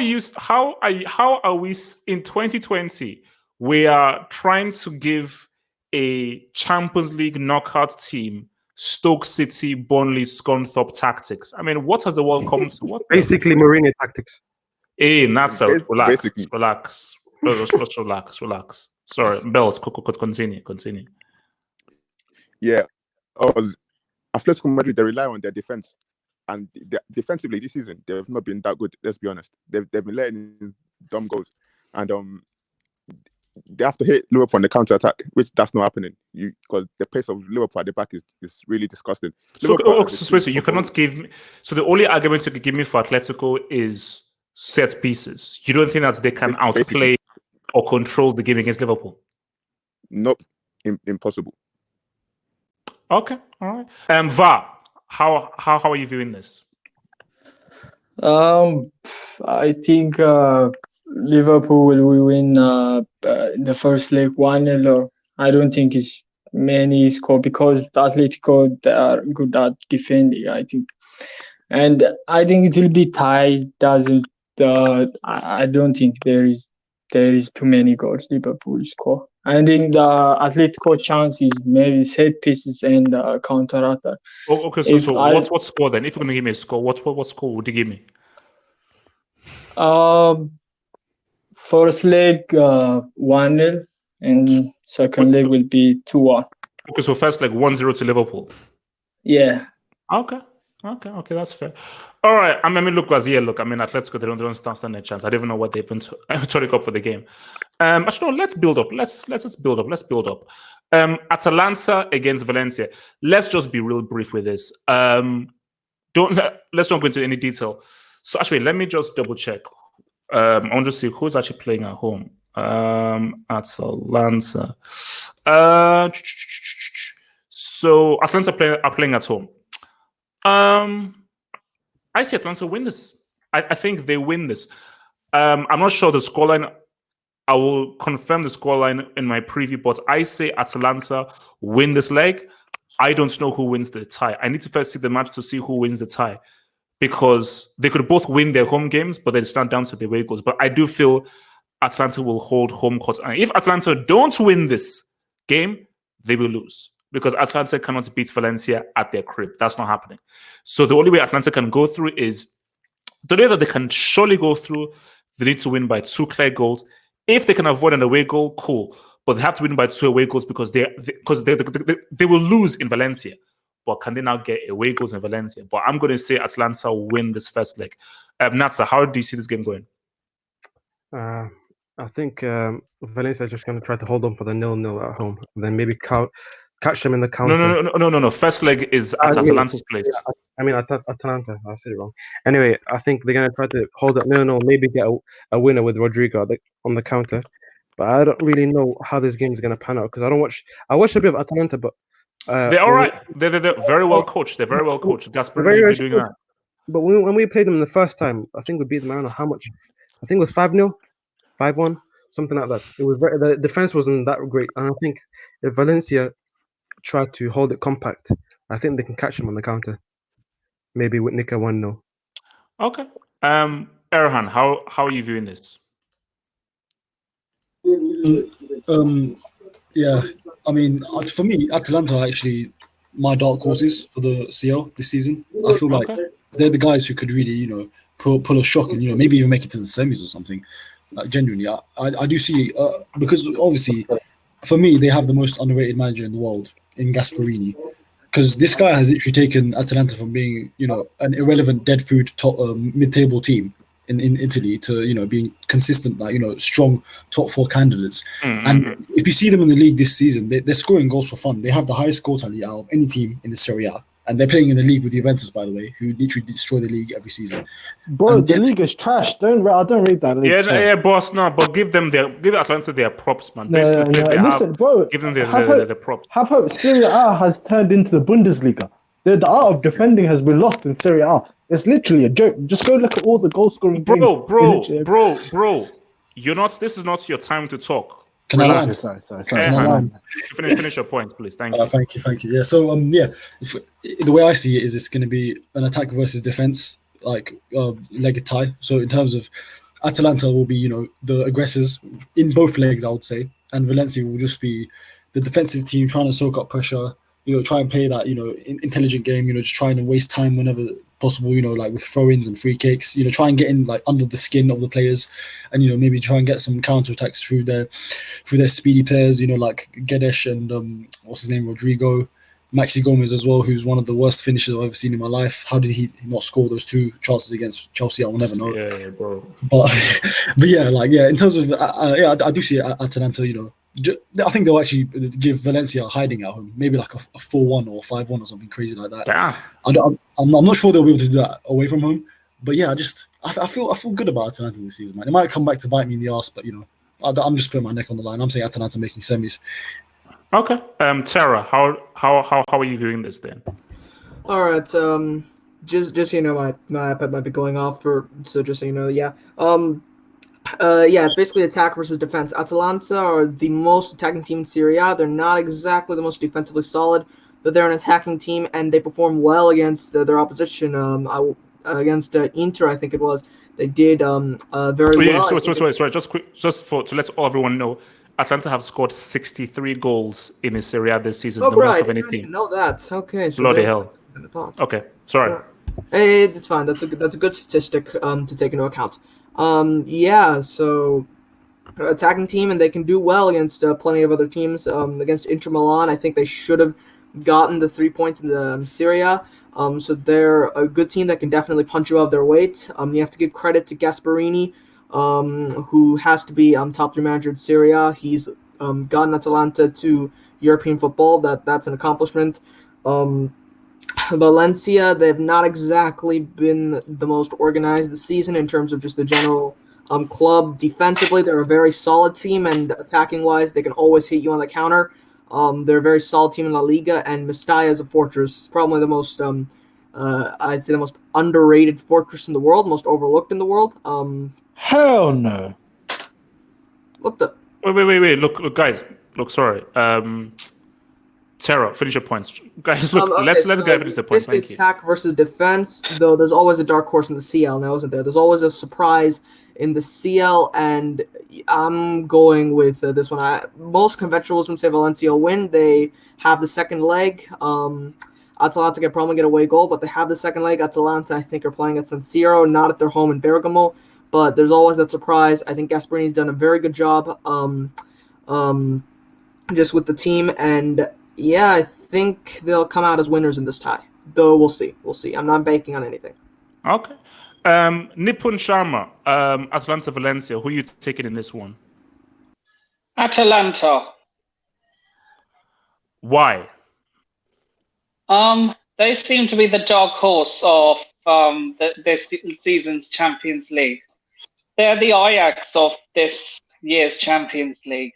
are we in 2020? We are trying to give a Champions League knockout team Stoke City, Burnley, Scunthorpe tactics. I mean, what has the world come to? What basically Mourinho tactics. Hey, not so. Relax. Let's relax. Sorry, Bells. Continue. Yeah, Atletico Madrid, they rely on their defense, and defensively this season they have not been that good. Let's be honest. They've been letting in dumb goals, and they have to hit Liverpool on the counter attack, which that's not happening. Because the pace of Liverpool at the back is really disgusting. So you cannot give me. So the only argument you can give me for Atletico is set pieces. You don't think that they can outplay or control the game against Liverpool? Nope, impossible. Okay, all right. Va, how are you viewing this? I think Liverpool will win the first leg 1-0. I don't think it's many score because Atletico, they are good at defending, I think. And I think it will be tied. I don't think there is too many goals Liverpool score. I think the Atletico chance is maybe set pieces and counter attack. Oh, okay, so what score then? If you're gonna give me a score, what score would you give me? First leg 1-0 and second leg will be 2-1. Okay, so first leg 1-0 to Liverpool. Yeah. Okay, that's fair. All right. I mean, look, Atletico, they don't stand a chance. I don't even know what they've been turning up for the game. Actually, no, let's build up. Let's build up. Atalanta against Valencia. Let's just be real brief with this. Let's not go into any detail. So actually, let me just double check. I want to see who's actually playing at home. Atalanta. So Atalanta are playing at home. I see Atlanta win this. I think they win this. I'm not sure the scoreline. I will confirm the scoreline in my preview, but I say Atalanta win this leg. I don't know who wins the tie. I need to first see the match to see who wins the tie, because they could both win their home games, but they stand down to the away goals. But I do feel Atalanta will hold home court. And if Atalanta don't win this game, they will lose, because Atalanta cannot beat Valencia at their crib. That's not happening. So the only way Atalanta can go through is the way that they can surely go through. They need to win by 2 clear goals. If they can avoid an away goal, cool. But they have to win by 2 away goals because they will lose in Valencia. But can they now get away goals in Valencia? But I'm going to say Atalanta will win this first leg. Natsa, how do you see this game going? I think Valencia is just going to try to hold on for the 0-0 at home, and then maybe catch them in the counter. No. First leg is at Atalanta's place. Yeah, Atalanta. I said it wrong. Anyway, I think they're going to try to hold it 0-0, maybe get a winner with Rodrigo on the counter. But I don't really know how this game is going to pan out, because I watched a bit of Atalanta, but they're all right. They're very well coached. They're very well coached. Gasperini doing that. But when we played them the first time, I think we beat them. I don't know how much. I think it was 5-0, 5-1, something like that. It was the defense wasn't that great, and I think if Valencia try to hold it compact, I think they can catch them on the counter. Maybe with Nika 1-0. Okay. Erhan, how are you viewing this? Yeah, I mean, for me, Atalanta are actually my dark horses for the CL this season. I feel like they're the guys who could really, pull a shock and maybe even make it to the semis or something. Like, genuinely, I do see because obviously for me they have the most underrated manager in the world in Gasperini, because this guy has literally taken Atalanta from being an irrelevant dead food top mid-table team in Italy to being consistent, like strong top 4 candidates. And if you see them in the league this season, they're scoring goals for fun. They have the highest goal tally out of any team in the Serie A, and they're playing in the league with Juventus, by the way, who literally destroy the league every season. Bro, And the league is trash. I don't read that league. Yeah, boss. No, but give Atlanta their props, man. No, Based on the players they listen, have, bro. give them Have the props. hope Serie A has turned into the Bundesliga. The art of defending has been lost in Serie A. It's literally a joke. Just go look at all the goal scoring games. Bro. You're not. This is not your time to talk. Can I land? Sorry. Finish your point, please. Thank you. Thank you. Yeah. So the way I see it is it's going to be an attack versus defense, like legged tie. So in terms of Atalanta will be the aggressors in both legs, I would say, and Valencia will just be the defensive team trying to soak up pressure. Try and play that intelligent game. Just trying to waste time whenever possible. Like with throw-ins and free kicks. Try and get in like under the skin of the players, and maybe try and get some counter-attacks through their speedy players. Like Guedes and what's his name, Rodrigo, Maxi Gomez as well, who's one of the worst finishers I've ever seen in my life. How did he not score those 2 chances against Chelsea? I will never know. Yeah, bro. But in terms of I do see Atalanta. I think they'll actually give Valencia a hiding at home, maybe like a 4-1 or 5-1 or something crazy like that. Yeah. I'm not sure they'll be able to do that away from home, but yeah, I feel good about Atalanta this season, man. It might come back to bite me in the ass, but I'm just putting my neck on the line. I'm saying Atalanta making semis. Okay. Tara, how are you viewing this then? All right. Just my iPad might be going off so just so you know, yeah. It's basically attack versus defense. Atalanta are the most attacking team in Serie A. They're not exactly the most defensively solid, but they're an attacking team, and they perform well against their opposition. Against Inter, I think it was. They did very well. Sorry. To let everyone know, Atalanta have scored 63 goals in a Serie A this season, the most of any team. Know that. Okay, so bloody hell. Okay, sorry. It's fine. That's a good statistic to take into account. So attacking team, and they can do well against plenty of other teams. Against Inter Milan, I think they should have gotten the 3 points in the Serie A. So they're a good team that can definitely punch you above their weight. You have to give credit to Gasperini, who has to be top 3 manager in Serie A. He's gotten Atalanta to European football. That's an accomplishment. Valencia, they've not exactly been the most organized this season in terms of just the general club. Defensively, they're a very solid team, and attacking-wise, they can always hit you on the counter. They're a very solid team in La Liga, and Mestalla is a fortress. Probably the most, I'd say the most underrated fortress in the world, most overlooked in the world. Hell no. What the? Wait. Look, guys. Look, sorry. Tara, finish your points. Guys, look, let's go finish the points. Thank you. Attack versus defense, though there's always a dark horse in the CL now, isn't there? There's always a surprise in the CL, and I'm going with this one. Most conventional wisdom say Valencia will win. They have the second leg. Atalanta can probably get a away goal, but they have the second leg. Atalanta, I think, are playing at San Siro, not at their home in Bergamo. But there's always that surprise. I think Gasperini's done a very good job just with the team, and yeah, I think they'll come out as winners in this tie. Though we'll see. I'm not banking on anything. Okay. Nipun Sharma, Atalanta Valencia. Who are you taking in this one? Atalanta. Why? They seem to be the dark horse of this season's Champions League. They're the Ajax of this year's Champions League.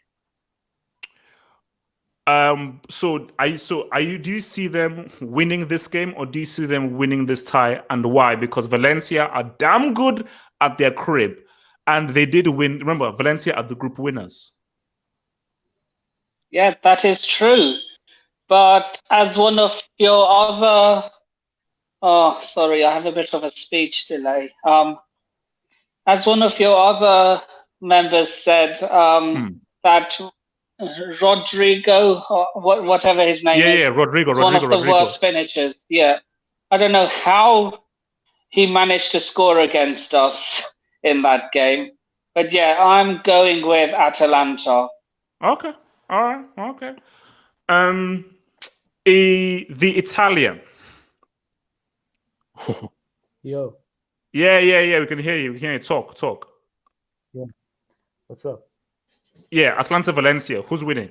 Do you see them winning this game, or do you see them winning this tie, and why? Because Valencia are damn good at their crib, and they did win. Remember, Valencia are the group winners. Yeah, that is true. But as one of your other, sorry, I have a bit of a speech delay. As one of your other members said, that Rodrigo, or whatever his name is, Rodrigo. One of the worst finishers. Yeah, I don't know how he managed to score against us in that game, but yeah, I'm going with Atalanta. Okay, all right, okay. The Italian. Yo. Yeah. We can hear you. We can hear you. Talk. Yeah. What's up? Yeah, Atlanta Valencia. Who's winning?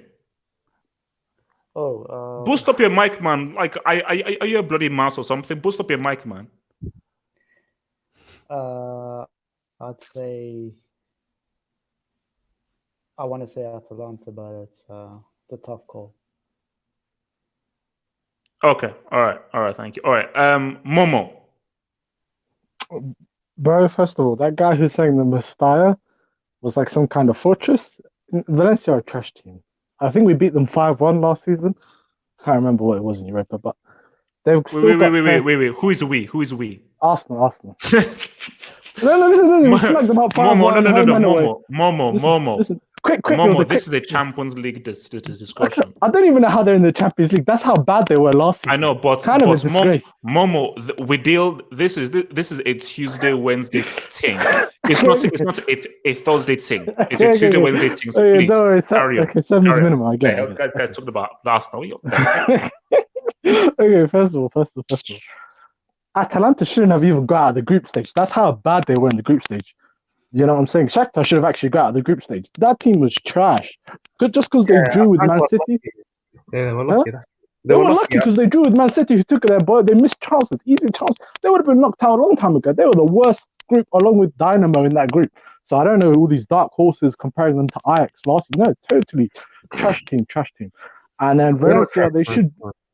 Oh, Boost up your mic, man. Like, are you a bloody mouse or something? Boost up your mic, man. I'd say I want to say Atalanta, but it's a tough call. Okay. All right. Thank you. All right. Momo. Bro, first of all, that guy who sang the Messiah was like some kind of fortress. Valencia are a trash team. I think we beat them 5-1 last season. Can't remember what it was in Europa, but they've still got Wait. Who is we? Arsenal. No, listen, we smacked them up 5-1 home and away. Momo. Listen, quick. Momo, this is a Champions League discussion. I don't even know how they're in the Champions League. That's how bad they were last season. I know, but kind of a disgrace. Momo, we deal. This is a Tuesday, Wednesday thing. It's not a Thursday thing. It's a Tuesday, Wednesday thing. So please carry on. Okay, 7 is minimum. I get it. Guys talked about Arsenal. Okay, first of all, Atalanta shouldn't have even got out of the group stage. That's how bad they were in the group stage. You know what I'm saying? Shakhtar should have actually got out of the group stage. That team was trash. Just because they drew with Man City. Yeah, they were lucky. They were lucky because they drew with Man City, who took their ball. They missed chances, easy chances. They would have been knocked out a long time ago. They were the worst group, along with Dynamo in that group. So I don't know all these dark horses comparing them to Ajax last season. No, totally trash team. And then Valencia,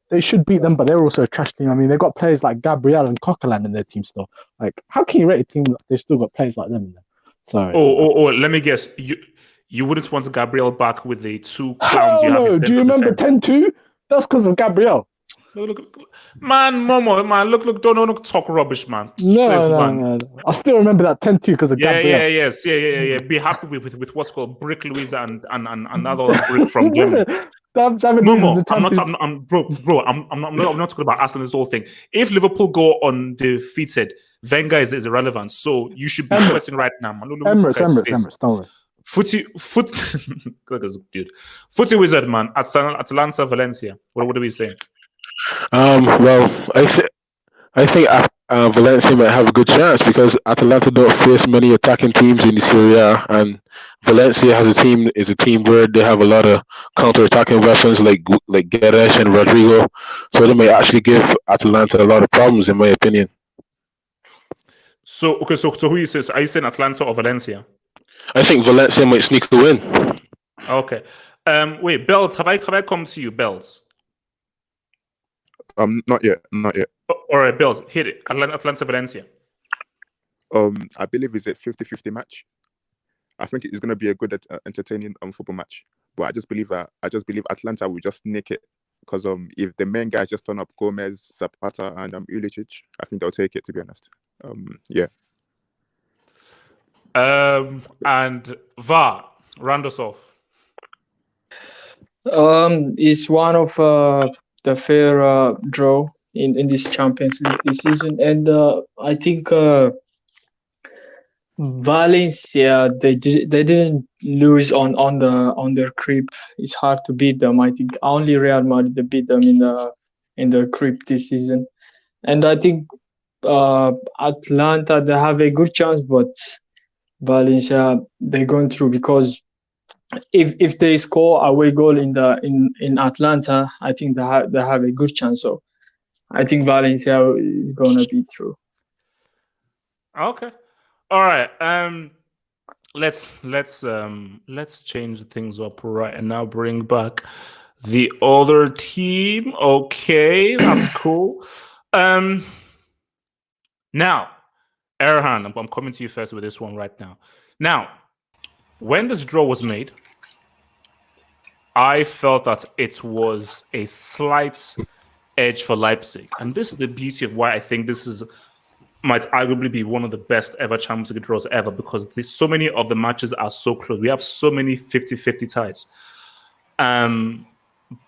they should beat them, but they're also a trash team. I mean, they've got players like Gabriel and Coquelin in their team still. Like, how can you rate a team that they've still got players like them in there? Sorry. Oh, let me guess. You wouldn't want Gabriel back with the two clowns you have. No, do you remember 10-2? That's because of Gabriel. Look, man, Momo, man, look, don't talk rubbish, man. No. I still remember that 10-2 because of Gabriel. Yeah. Be happy with what's called Brick Louise and another brick from Germany. Momo, I'm not talking about Arsenal. This whole thing. If Liverpool go undefeated, Wenger is irrelevant. So you should be sweating right now, man. Emirates, don't worry. Footy Wizard, man. Atalanta, Valencia. What are we saying? Well, I think Valencia might have a good chance because Atalanta don't face many attacking teams in the Serie A, and Valencia is a team where they have a lot of counter-attacking weapons like Guedes and Rodrigo, so they may actually give Atalanta a lot of problems, in my opinion. So who you say? Are you saying Atalanta or Valencia? I think Valencia might sneak a win. Okay. Wait, Bells, have I come to you, Bells? Not yet. All right, Bells, hit it. Atlanta, Valencia. I believe it's a 50-50 match. I think it's going to be a good, entertaining football match. But I just believe Atlanta will just nick it because if the main guys just turn up, Gomez, Zapata, and Ilicic, I think they'll take it. To be honest, yeah. And VAR, round us off. It's one of the fair draw in this Champions League this season, and I think Valencia they didn't lose on their crib. It's hard to beat them. I think only Real Madrid they beat them in the crib this season, and I think Atlanta they have a good chance, but Valencia they're going through because if they score away goal in Atlanta, I think they have a good chance. So I think Valencia is gonna be through. Okay. All right. Let's change things up right and now bring back the other team. Okay, that's cool. Now, Erhan, I'm coming to you first with this one right now. Now, when this draw was made, I felt that it was a slight edge for Leipzig. And this is the beauty of why I think this might arguably be one of the best ever Champions League draws ever, because so many of the matches are so close. We have so many 50-50 ties.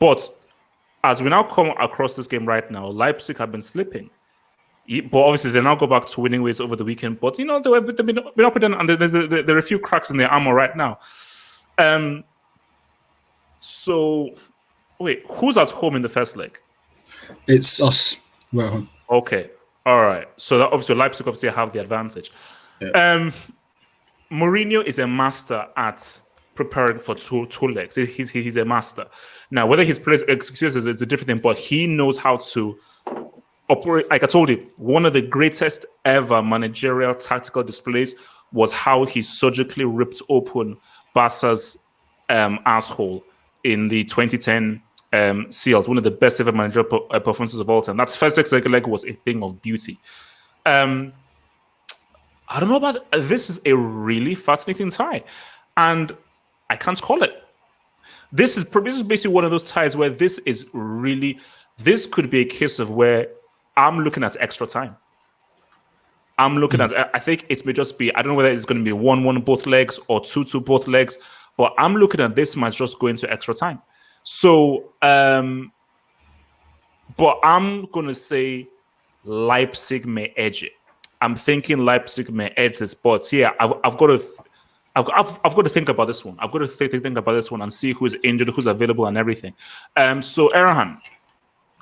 But as we now come across this game right now, Leipzig have been slipping. But obviously, they now go back to winning ways over the weekend. But, they've been up and down, and there are a few cracks in their armor right now. So, wait, who's at home in the first leg? It's us. We're at home. Okay. All right. So that obviously Leipzig obviously have the advantage. Yeah. Mourinho is a master at preparing for two legs. He's a master. Now, whether his players execute is a different thing, but he knows how to operate. Like I told you, one of the greatest ever managerial tactical displays was how he surgically ripped open Barca's asshole in the 2010 CLs, one of the best ever managerial performances of all time. That's first leg was a thing of beauty. I don't know about this. Is a really fascinating tie, and I can't call it. This is basically one of those ties where this could be a case of where I'm looking at extra time. I'm looking at. I think it may just be. I don't know whether it's going to be 1-1 both legs or 2-2 both legs, but I'm looking at this match just going to extra time. So, but I'm going to say Leipzig may edge it. I'm thinking Leipzig may edge this, but yeah, I've got to think about this one. I've got to think about this one and see who's injured, who's available, and everything. So Erhan,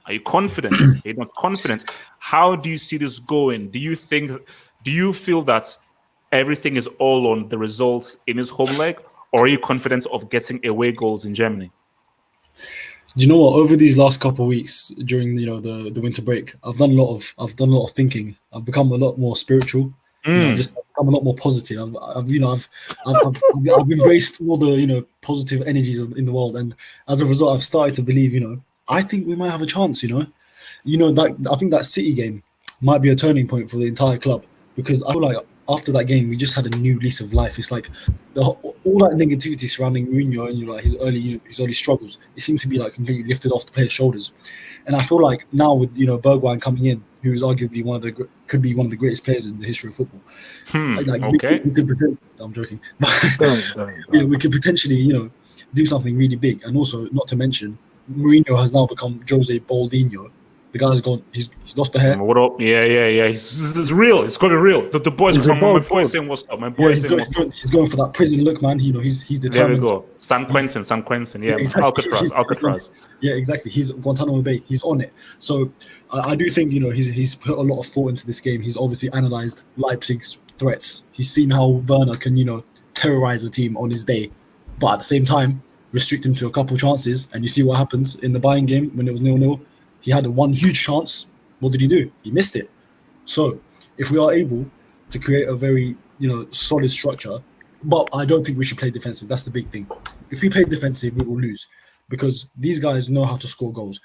are you confident? Are you not confident? How do you see this going? Do you feel that everything is all on the results in his home leg, or are you confident of getting away goals in Germany? Do you know what? Over these last couple of weeks during the winter break, I've done a lot of thinking. I've become a lot more spiritual. I've just become a lot more positive. I've embraced all the positive energies in the world, and as a result, I've started to believe. I think we might have a chance. That I think that City game might be a turning point for the entire club, because I feel like after that game we just had a new lease of life. It's like all that negativity surrounding Mourinho and his early struggles, it seemed to be like completely lifted off the players' shoulders. And I feel like now with Bergwijn coming in, who is arguably could be one of the greatest players in the history of football. Okay. We could pretend, I'm joking. We could potentially do something really big. And also, not to mention, Mourinho has now become Jose Baldinho. The guy's gone. He's lost the hair. What up? Yeah. It's real. It's gonna be real. The boys, my boy's saying what's up. My boy's saying what's up. He's going for that prison look, man. He's determined. There we go. San Quentin. Yeah, exactly. Alcatraz. Yeah, exactly. He's Guantanamo Bay. He's on it. So I do think he's put a lot of thought into this game. He's obviously analysed Leipzig's threats. He's seen how Werner can terrorize a team on his day, but at the same time restrict him to a couple chances. And you see what happens in the Bayern game when it was 0-0. He had one huge chance. What did he do? He missed it. So if we are able to create a very solid structure, but I don't think we should play defensive. That's the big thing. If we play defensive, we will lose, because these guys know how to score goals,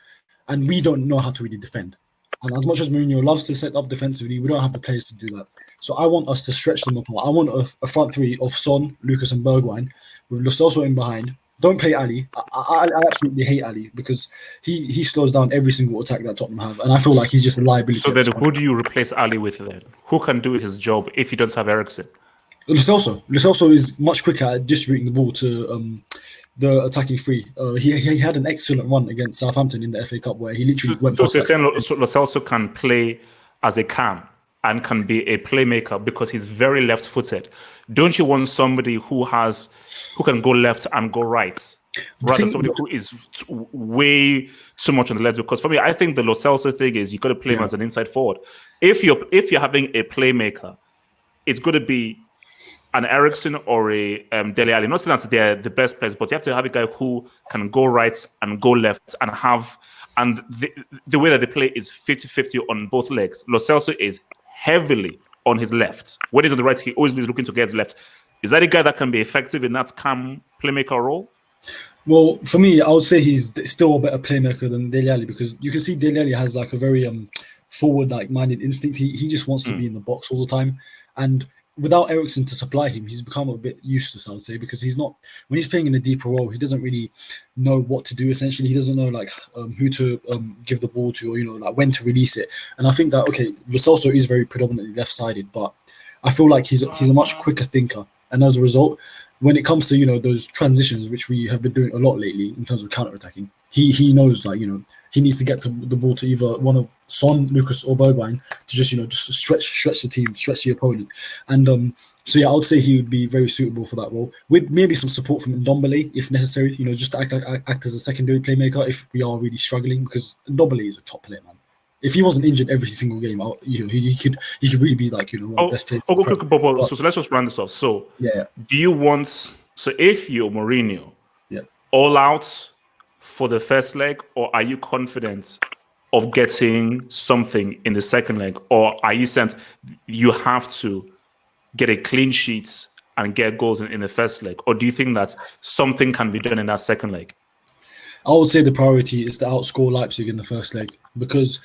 and we don't know how to really defend. And as much as Mourinho loves to set up defensively, we don't have the players to do that. So I want us to stretch them apart. I want a front three of Son, Lucas, and Bergwijn with Lo Celso in behind. Don't play Ali. I absolutely hate Ali, because he slows down every single attack that Tottenham have, and I feel like he's just a liability. So then, who do you replace Ali with then? Who can do his job if you don't have Eriksen? Lo Celso is much quicker at distributing the ball to the attacking three. He had an excellent run against Southampton in the FA Cup where he literally went past. So Lo Celso can play as a cam and can be a playmaker because he's very left-footed. Don't you want somebody who can go left and go right, rather than somebody who is way too much on the left? Because for me, I think the Lo Celso thing is you got to play him as an inside forward. If you're having a playmaker, it's going to be an Eriksen or a Dele Alli. Not saying that they're the best players, but you have to have a guy who can go right and go left and the way that they play is 50-50 on both legs. Lo Celso is heavily on his left. When he's on the right, he always is looking to get his left. Is that a guy that can be effective in that cam playmaker role? Well, for me, I would say he's still a better playmaker than Dele Alli, because you can see Dele Alli has like a very forward minded instinct. He just wants to be in the box all the time, and without Eriksen to supply him, he's become a bit useless, I would say, because when he's playing in a deeper role, he doesn't really know what to do. Essentially, he doesn't know who to give the ball to, or when to release it. And I think that Lo Celso is very predominantly left-sided, but I feel like he's a much quicker thinker, and as a result, when it comes to those transitions, which we have been doing a lot lately in terms of counter-attacking, he knows he needs to get to the ball to either one of Son, Lucas, or Bergwijn to just stretch the team, stretch the opponent. And so yeah, I would say he would be very suitable for that role, with maybe some support from Ndombele if necessary, just to act as a secondary playmaker if we are really struggling, because Ndombele is a top player, man. If he wasn't injured every single game, he could really be like one of the best players. So let's just round this off. So Yeah. do you want? So if you're Mourinho, Yeah. all out for the first leg, or are you confident of getting something in the second leg, or are you saying you have to get a clean sheet and get goals in the first leg, or do you think that something can be done in that second leg? I would say the priority is to outscore Leipzig in the first leg because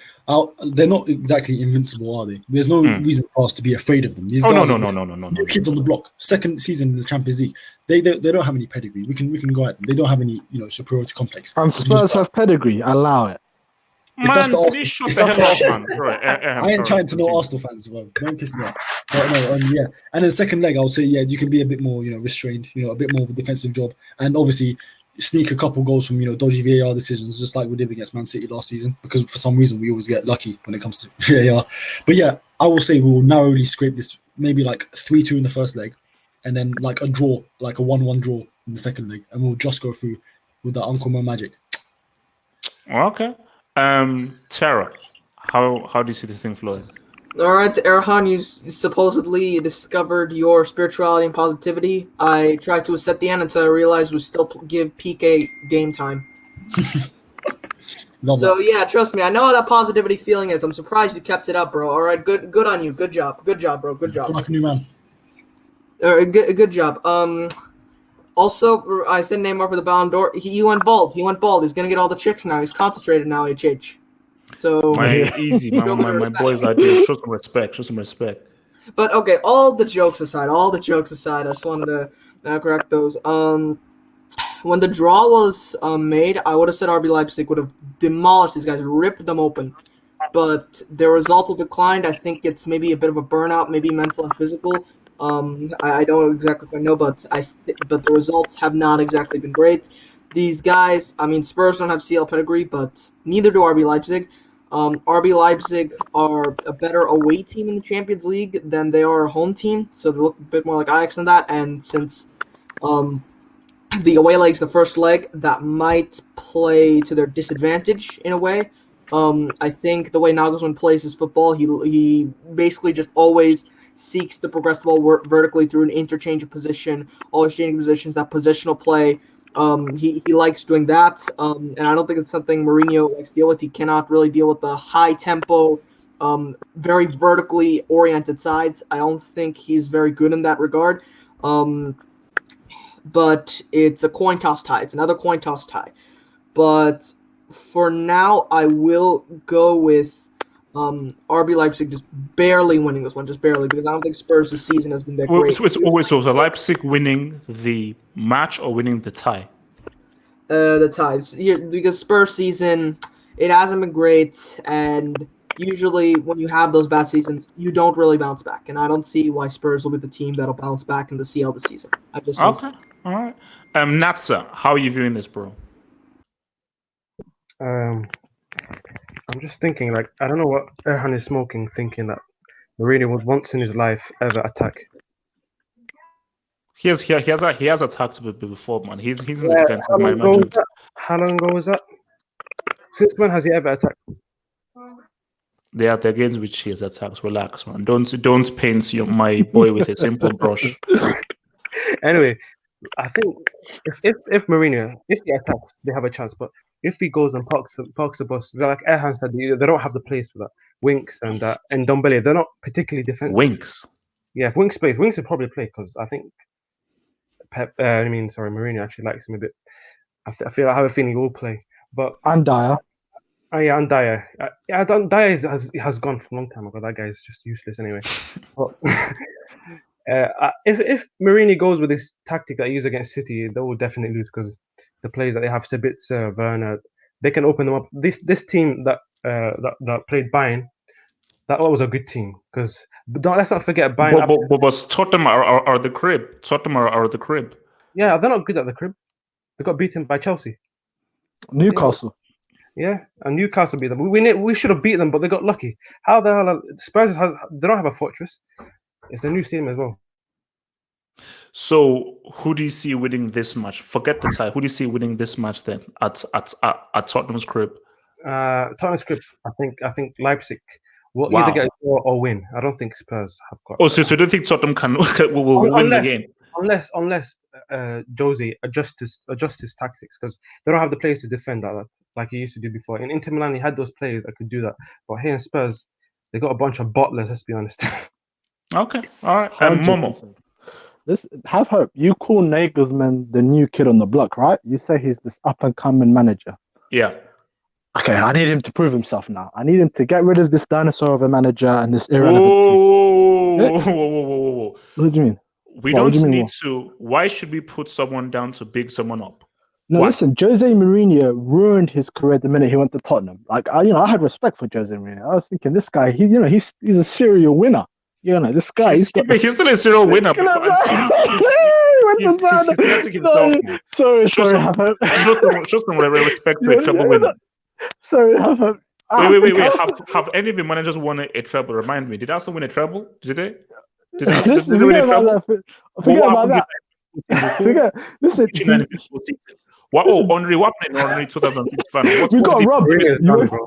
they're not exactly invincible, are they? There's no reason for us to be afraid of them. These guys are new kids on the block. Second season in the Champions League. They don't have any pedigree. We can go at them. They don't have any superiority complex. And Spurs have pedigree. Allow it. If that's the Man, shut the hell up, man. I ain't trying to know Arsenal fans, bro. Don't piss me off. But no, yeah. And then second leg, I would say, you can be a bit more, restrained, a bit more of a defensive job, and obviously sneak a couple goals from dodgy VAR decisions, just like we did against Man City last season. Because for some reason we always get lucky when it comes to VAR. But yeah, I will say we will narrowly scrape this, maybe like 3-2 in the first leg, and then like a draw, like a 1-1 draw in the second leg, and we'll just go through with that Uncle Mo magic. Okay. Tara, how do you see this thing flowing? All right, Erhan, you supposedly discovered your spirituality and positivity. I tried to set the end until I realized we still give PK game time. Yeah, trust me, I know how that positivity feeling is. I'm surprised you kept it up, bro. All right, good on you. Good job, bro. Good job. I feel like a new man. Good job. Also, I said Neymar for the Ballon d'Or. He went bald. He's gonna get all the chicks now. He's concentrated now. HH. So my boys are there. Show some respect. But okay, all the jokes aside, I just wanted to correct those. When the draw was made, I would have said RB Leipzig would have demolished these guys, ripped them open. But their results have declined. I think it's maybe a bit of a burnout, maybe mental and physical. I don't exactly know, but but the results have not exactly been great. These guys, I mean, Spurs don't have CL pedigree, but neither do RB Leipzig. RB Leipzig are a better away team in the Champions League than they are a home team, so they look a bit more like Ajax than that. And since the away leg's the first leg, that might play to their disadvantage in a way. I think the way Nagelsmann plays his football, he basically just always seeks to progress the ball vertically through an interchange of position, always changing positions, that positional play. He likes doing that, and I don't think it's something Mourinho likes to deal with. He cannot really deal with the high tempo, very vertically oriented sides. I don't think he's very good in that regard. But it's a coin toss tie. It's another coin toss tie. But for now, I will go with RB Leipzig just barely winning this one, just barely, because I don't think Spurs this season has been that great. So Leipzig winning the match or winning the tie? The ties, because Spurs season, it hasn't been great, and usually when you have those bad seasons, you don't really bounce back, and I don't see why Spurs will be the team that'll bounce back in the CL this season. Okay, all right. Natsa, how are you viewing this, bro? I'm just thinking, like, I don't know what Erhan is smoking, thinking that Mourinho would once in his life ever attack. He has attacked before, man. He's in the defense of my management. How long ago was that? Since when has he ever attacked? They are the games which he has attacked. Relax, man. Don't paint my boy with a simple brush. Anyway, I think if Mourinho, if he attacks, they have a chance. But if he goes and parks the bus, like Erhan said, they don't have the place for that. Winks and Ndombele, they're not particularly defensive. Winks. Yeah, if Winks plays, Winks would probably play because I think Mourinho actually likes him a bit. I have a feeling he will play. But and Dyer. Oh yeah, and Dyer. Dyer has gone for a long time ago. That guy is just useless anyway. But if Mourinho goes with this tactic that he used against City, they will definitely lose because the players that they have, Sabitzer, Werner, they can open them up. This team that played Bayern, that was a good team because let's not forget Bayern. But Tottenham are the crib. Tottenham are the crib. Yeah, they're not good at the crib. They got beaten by Chelsea. Newcastle. Yeah, and Newcastle beat them. We should have beat them, but they got lucky. How the hell? Spurs they don't have a fortress. It's a new stadium as well. So, who do you see winning this match? Forget the tie. Who do you see winning this match then at Tottenham's crib? Tottenham script. I think Leipzig will either Wow. get a draw or win. I don't think Spurs have got. Oh, so you don't think Tottenham will win the game? Unless Jose adjusts his tactics, because they don't have the players to defend like he used to do before. In Inter Milan, he had those players that could do that, but here in Spurs, they got a bunch of butlers. Let's be honest. Okay, all right. 100%. Have hope. You call Nagelsmann the new kid on the block, right? You say he's this up and coming manager. Yeah. Okay, I need him to prove himself now. I need him to get rid of this dinosaur of a manager and this irrelevant team. Whoa. What do you mean? We don't need to. Why should we put someone down to big someone up? No, listen. Jose Mourinho ruined his career the minute he went to Tottenham. Like, I had respect for Jose Mourinho. I was thinking, this guy, he's a serial winner. This guy, he's still a serial winner. Sorry. Show some respect to a treble winner. Sorry, Wait. Have any of the managers won a treble? Remind me. Did Arsenal win a treble? Did they? Did they win a treble? Listen. Andre, what happened in Andre 2005? We got robbed.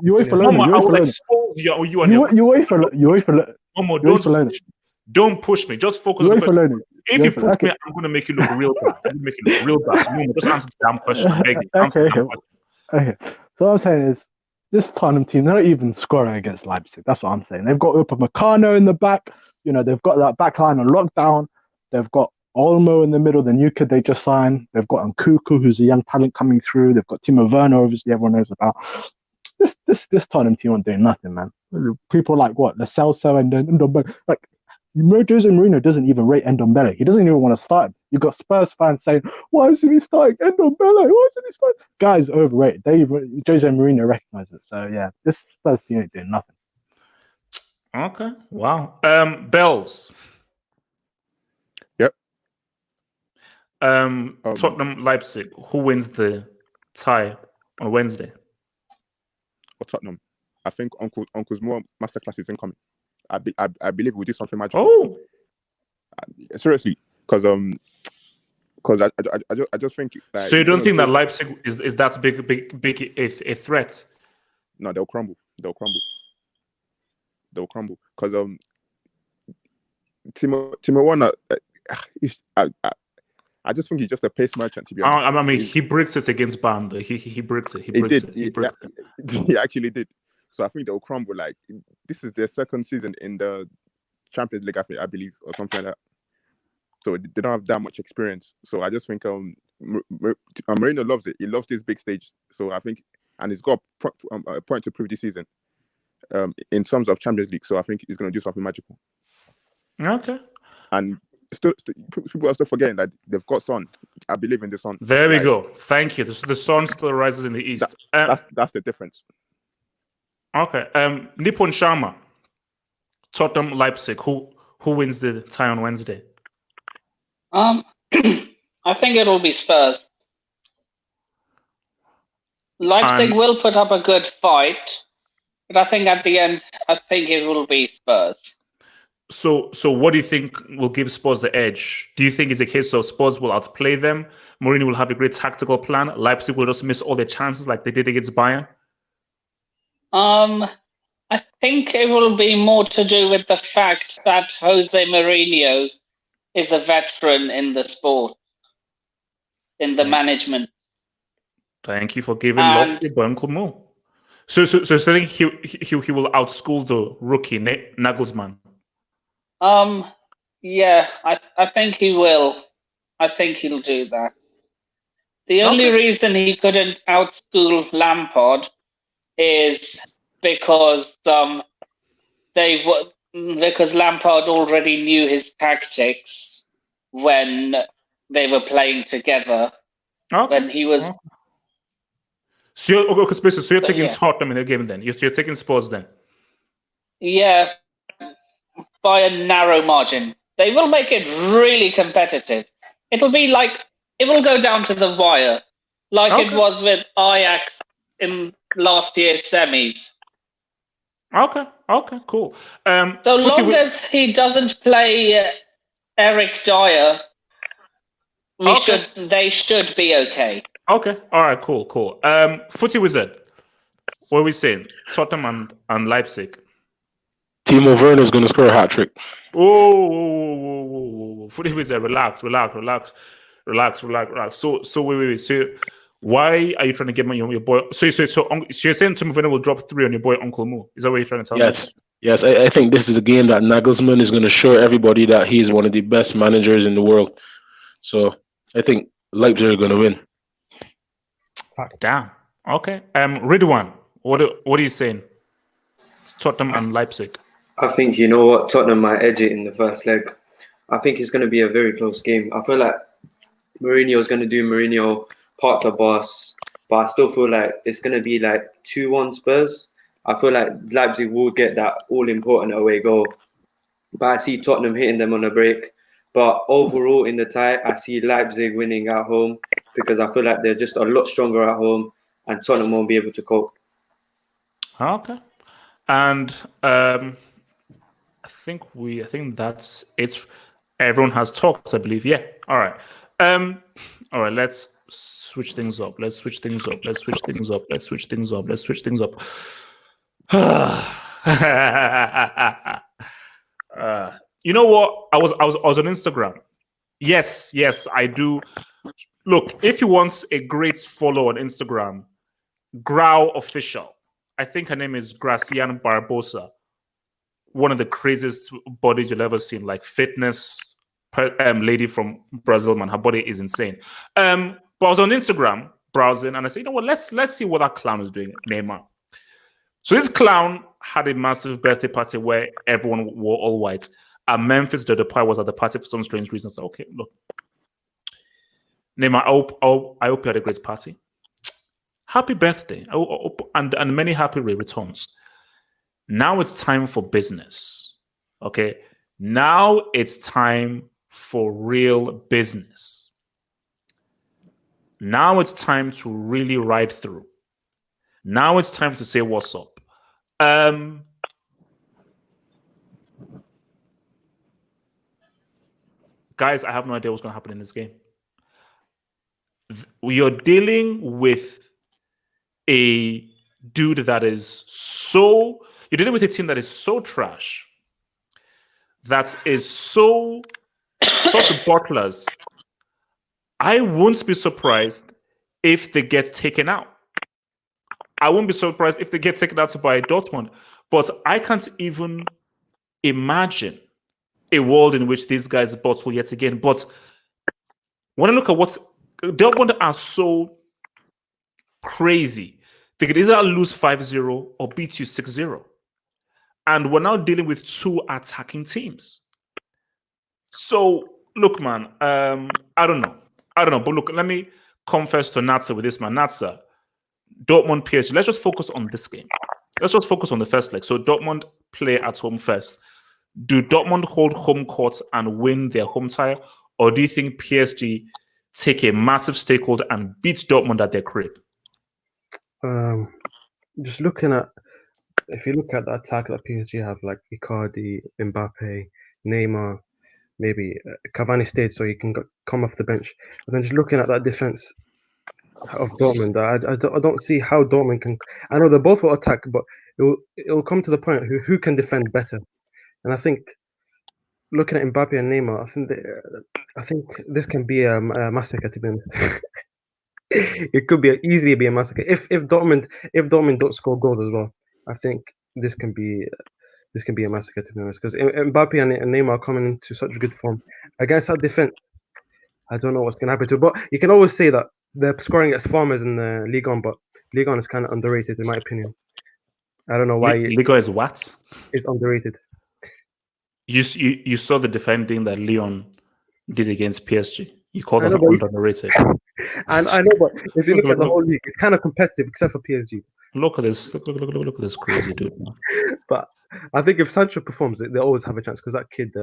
You wait for learning. I will expose you and you wait for learning. Don't push me. Just focus on the question. If you push me, I'm going to make you look real bad. Just answer the damn question. I beg you. Okay. So what I'm saying is, this Tottenham team, they're not even scoring against Leipzig. That's what I'm saying. They've got Upamecano in the back. They've got that back line on lockdown. They've got Olmo in the middle, the new kid they just signed. They've got Nkuku, who's a young talent coming through. They've got Timo Werner, obviously everyone knows about. This Tottenham team aren't doing nothing, man. People like what? Lo Celso and Ndombele. Like, Jose Mourinho doesn't even rate Ndombele. He doesn't even want to start him. You've got Spurs fans saying, why isn't he starting Ndombele? Why isn't he starting? Guys, overrated. Jose Mourinho recognizes it. So, yeah, this Spurs team ain't doing nothing. Okay. Wow. Bells. Yep. Tottenham, Leipzig. Who wins the tie on Wednesday? Or Tottenham. I think Uncle's more masterclass is incoming. I believe we'll do something magical. Oh, seriously, because I just think. Like, so you don't think that Leipzig is that big a threat? No, they'll crumble. Because Timo Werner, I just think he's just a pace merchant. To be honest, I mean, he bricked it against Band. He bricked it. He actually did. So I think they'll crumble. Like, this is their second season in the Champions League, I believe, or something like that. So they don't have that much experience. So I just think Mourinho loves it. He loves this big stage. So I think, and he's got a point to prove this season in terms of Champions League. So I think he's going to do something magical. Okay. And still, people are still forgetting that they've got Son. I believe in the Son. There we go. Thank you. The sun still rises in the east. That's the difference. Okay. Nippon Sharma, Tottenham, Leipzig. Who wins the tie on Wednesday? I think it'll be Spurs. Leipzig will put up a good fight, but I think at the end, it will be Spurs. So what do you think will give Spurs the edge? Do you think it's a case of Spurs will outplay them? Mourinho will have a great tactical plan. Leipzig will just miss all their chances like they did against Bayern? I think it will be more to do with the fact that Jose Mourinho is a veteran in the sport, in the management. Thank you for giving lofty but Uncle Mo. So I think he will outschool the rookie Nagelsmann. Yeah, I think he will. I think he'll do that. The only reason he couldn't outschool Lampard is because because Lampard already knew his tactics when they were playing together. When he was. So you're taking Tottenham in the game then? You're taking Spurs then? Yeah, by a narrow margin. They will make it really competitive. It will go down to the wire, like it was with Ajax in last year's semis. Okay, cool. So long as he doesn't play Eric Dyer, they should be okay. Okay, all right, cool. Footy Wizard. What are we saying? Tottenham and Leipzig. Timo Werner is going to score a hat trick. Oh, relax. So wait. So why are you trying to get your boy? So you're saying Timo Werner will drop 3 on your boy Uncle Mo? Is that what you're trying to tell me? Yes. I think this is a game that Nagelsmann is going to show everybody that he's one of the best managers in the world. So I think Leipzig are going to win. Damn. Okay. Ridwan, what are you saying? Tottenham and Leipzig. I think, you know what, Tottenham might edge it in the first leg. I think it's going to be a very close game. I feel like Mourinho is going to do Mourinho part the boss, but I still feel like it's going to be like 2-1 Spurs. I feel like Leipzig will get that all-important away goal. But I see Tottenham hitting them on the break. But overall, in the tie, I see Leipzig winning at home because I feel like they're just a lot stronger at home and Tottenham won't be able to cope. Okay. And I think that's it. Everyone has talked, I believe. Yeah. All right. All right. Let's switch things up. You know what? I was on Instagram. Yes, I do. Look, if you want a great follow on Instagram, Grau Official. I think her name is Gracian Barbosa. One of the craziest bodies you'll ever seen, like fitness lady from Brazil, man. Her body is insane. But I was on Instagram browsing, and I said, you know what? Let's see what that clown is doing, Neymar. So this clown had a massive birthday party where everyone wore all white. And Memphis Depay was at the party for some strange reason. So okay, look, Neymar, I hope you had a great party. Happy birthday, and many happy returns. Now it's time for business. Okay, now it's time for real business. Now it's time to really ride through. Now it's time to say what's up. Guys, I have no idea what's going to happen in this game. You're dealing with a dude that is so... You're dealing with a team that is so trash, that is so the butlers. I won't be surprised if they get taken out. I won't be surprised if they get taken out by Dortmund. But I can't even imagine a world in which these guys bottle yet again. But when I look at what Dortmund are so crazy, they could either lose 5-0 or beat you 6-0. And we're now dealing with 2 attacking teams. So, look, man, I don't know. But look, let me confess to Natsa with this, man. Natsa, Dortmund, PSG. Let's just focus on this game. Let's just focus on the first leg. So, Dortmund play at home first. Do Dortmund hold home court and win their home tie? Or do you think PSG take a massive stakeholder and beat Dortmund at their crib? Just looking at... If you look at the attack that PSG have, like Icardi, Mbappe, Neymar, maybe Cavani stayed so he can come off the bench. And then just looking at that defense of Dortmund, I don't see how Dortmund can... I know they both will attack, but it will come to the point who can defend better. And I think looking at Mbappe and Neymar, I think this can be a massacre, to be honest. It could easily be a massacre if Dortmund don't score goals as well. I think this can be a massacre, to be honest, because Mbappe and Neymar are coming into such good form against that defense. I don't know what's going to happen to it, but you can always say that they're scoring as farmers in the Ligue 1, but Ligue 1 is kind of underrated in my opinion. I don't know why. Ligue 1 is what? It's underrated. You saw the defending that Lyon did against PSG. You call that underrated. I know, but if you look at the whole league, it's kind of competitive except for PSG. Look at this! Look at this crazy dude. But I think if Sancho performs, they always have a chance because that kid.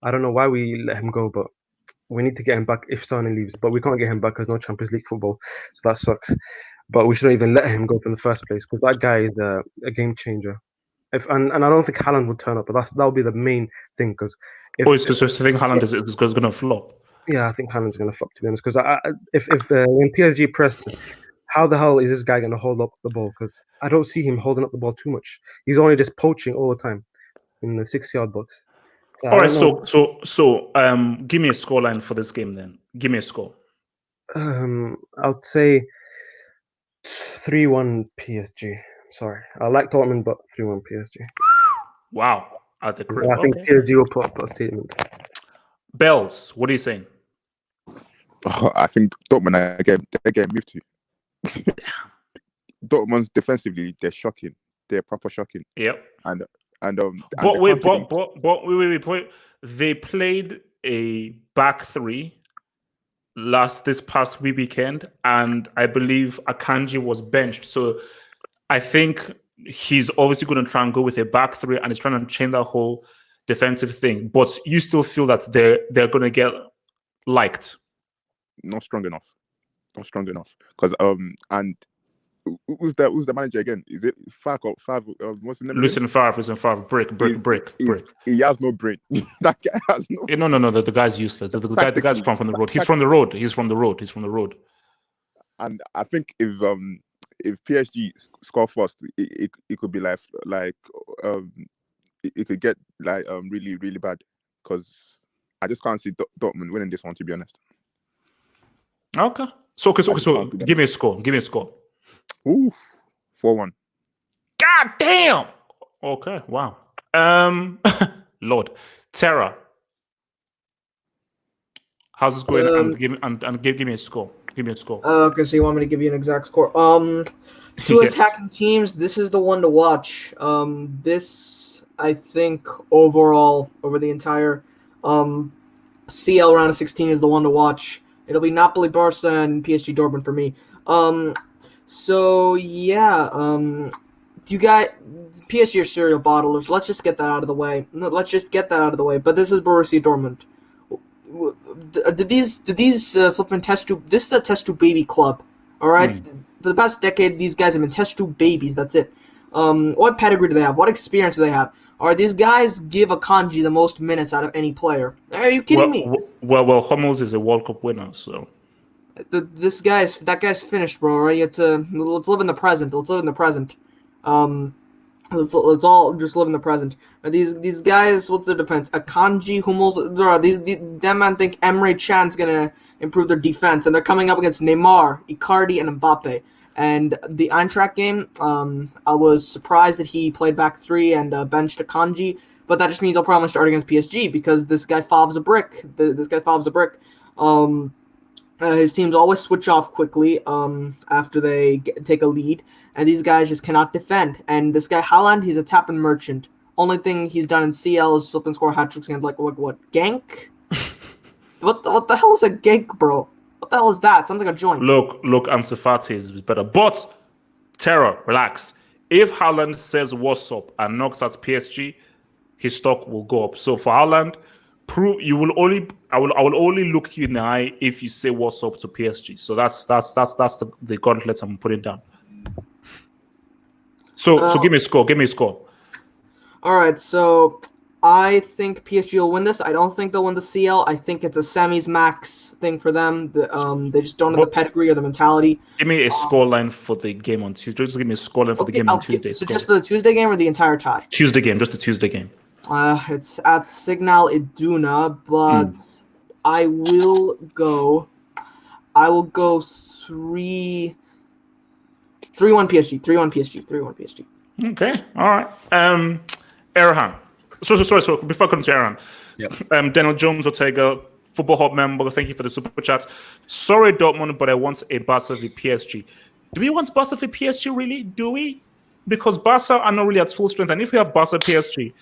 I don't know why we let him go, but we need to get him back if Sane leaves. But we can't get him back because no Champions League football, so that sucks. But we shouldn't even let him go in the first place because that guy is a game changer. And I don't think Haaland would turn up, but that'll be the main thing because. So you think Haaland is going to flop? Yeah, I think Haaland's going to flop, to be honest, because if when PSG press, how the hell is this guy going to hold up the ball? Because I don't see him holding up the ball too much. He's only just poaching all the time in the 6-yard box. So All I right, don't know. so give me a scoreline for this game then. Give me a score. I'd say 3-1 PSG. Sorry, I like Dortmund, but 3-1 PSG. Wow, at the crib. I think Okay. PSG will put up a statement. Bells, what are you saying? I think Dortmund they're getting moved to. Dortmund's defensively, they're shocking. They're proper shocking. Yep. And But wait. They played a back three this past weekend, and I believe Akanji was benched. So I think he's obviously going to try and go with a back three, and he's trying to change that whole defensive thing. But you still feel that they're going to get liked. not strong enough. Not strong enough. Because and who's the manager again? Is it Favre? What's the name? Lucien Favre, brick. He has no brain. That guy has no. No. The guy's useless. The guy's from the road. He's from the road. He's from the road. And I think if PSG score first, it could be like it could get like really really bad, because I just can't see Dortmund winning this one, to be honest. Okay. So give me a score. Oof, 4-1. God damn. Okay. Wow. Lord. Terra. How's this going? Give me a score. Give me a score. Okay, so you want me to give you an exact score? Two attacking teams. This is the one to watch. This, I think, overall over the entire CL round of 16 is the one to watch. It'll be Napoli, Barca, and PSG Dortmund for me. So yeah. You got PSG are serial bottlers. Let's just get that out of the way. But this is Borussia Dortmund. Did these flipping test tube? This is a test tube baby club. All right. For the past decade, these guys have been test tube babies. That's it. What pedigree do they have? What experience do they have? Are these guys give Akanji the most minutes out of any player? Are you kidding me? Well, Hummels is a World Cup winner, so that guy's finished, bro. Right? Let's live in the present. Let's all just live in the present. These guys, what's their defense? Akanji, Hummels. Them man think Emre Can's gonna improve their defense, and they're coming up against Neymar, Icardi, and Mbappe. And the Eintracht game, I was surprised that he played back three and benched Akanji, but that just means I'll probably start against PSG because this guy Favre's a brick. His teams always switch off quickly after they take a lead, and these guys just cannot defend. And this guy Haaland, he's a tapping merchant. Only thing he's done in CL is flip and score hat tricks against what Genk? What the hell is a Genk, bro? What the hell is that? Sounds like a joint. Look, Ansu Fati is better. But Terror, relax. If Haaland says what's up and knocks at PSG, his stock will go up. So for Haaland, I will only look you in the eye if you say what's up to PSG. So that's the gauntlet I'm putting down. So give me a score. All right, so I think PSG will win this. I don't think they'll win the CL. I think it's a semis max thing for them. They just don't have the pedigree or the mentality. Give me a scoreline for the game on Tuesday. Just give me a scoreline for the game on Tuesday. So just for the Tuesday game or the entire tie? Tuesday game, just the Tuesday game. It's at Signal Iduna, but I will go 3-1 PSG. 3-1 PSG. Okay, all right. Erhan. So before I come to Erhan. Yep. Daniel Jones Ortega, Football Hub member, thank you for the super chats. Sorry, Dortmund, but I want a Barca v PSG. Do we want Barca v PSG, really? Do we? Because Barca are not really at full strength, and if we have Barca PSG,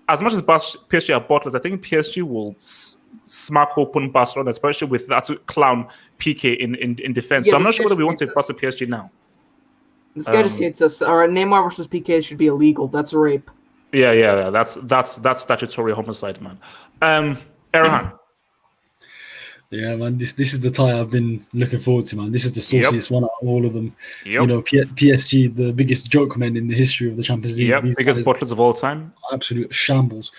as much as PSG are bottlers, I think PSG will smack open Barcelona, especially with that clown PK in defense. So I'm not sure whether we want to Barca PSG now. This guy just hates us. All right, Neymar versus PK should be illegal. That's a rape. Yeah. That's statutory homicide, man. Erhan. Yeah, man. This is the tie I've been looking forward to, man. This is the sauciest one out of all of them. Yep. You know, PSG, the biggest joke men in the history of the Champions League. Yep, biggest bottlers of all time. Absolute shambles.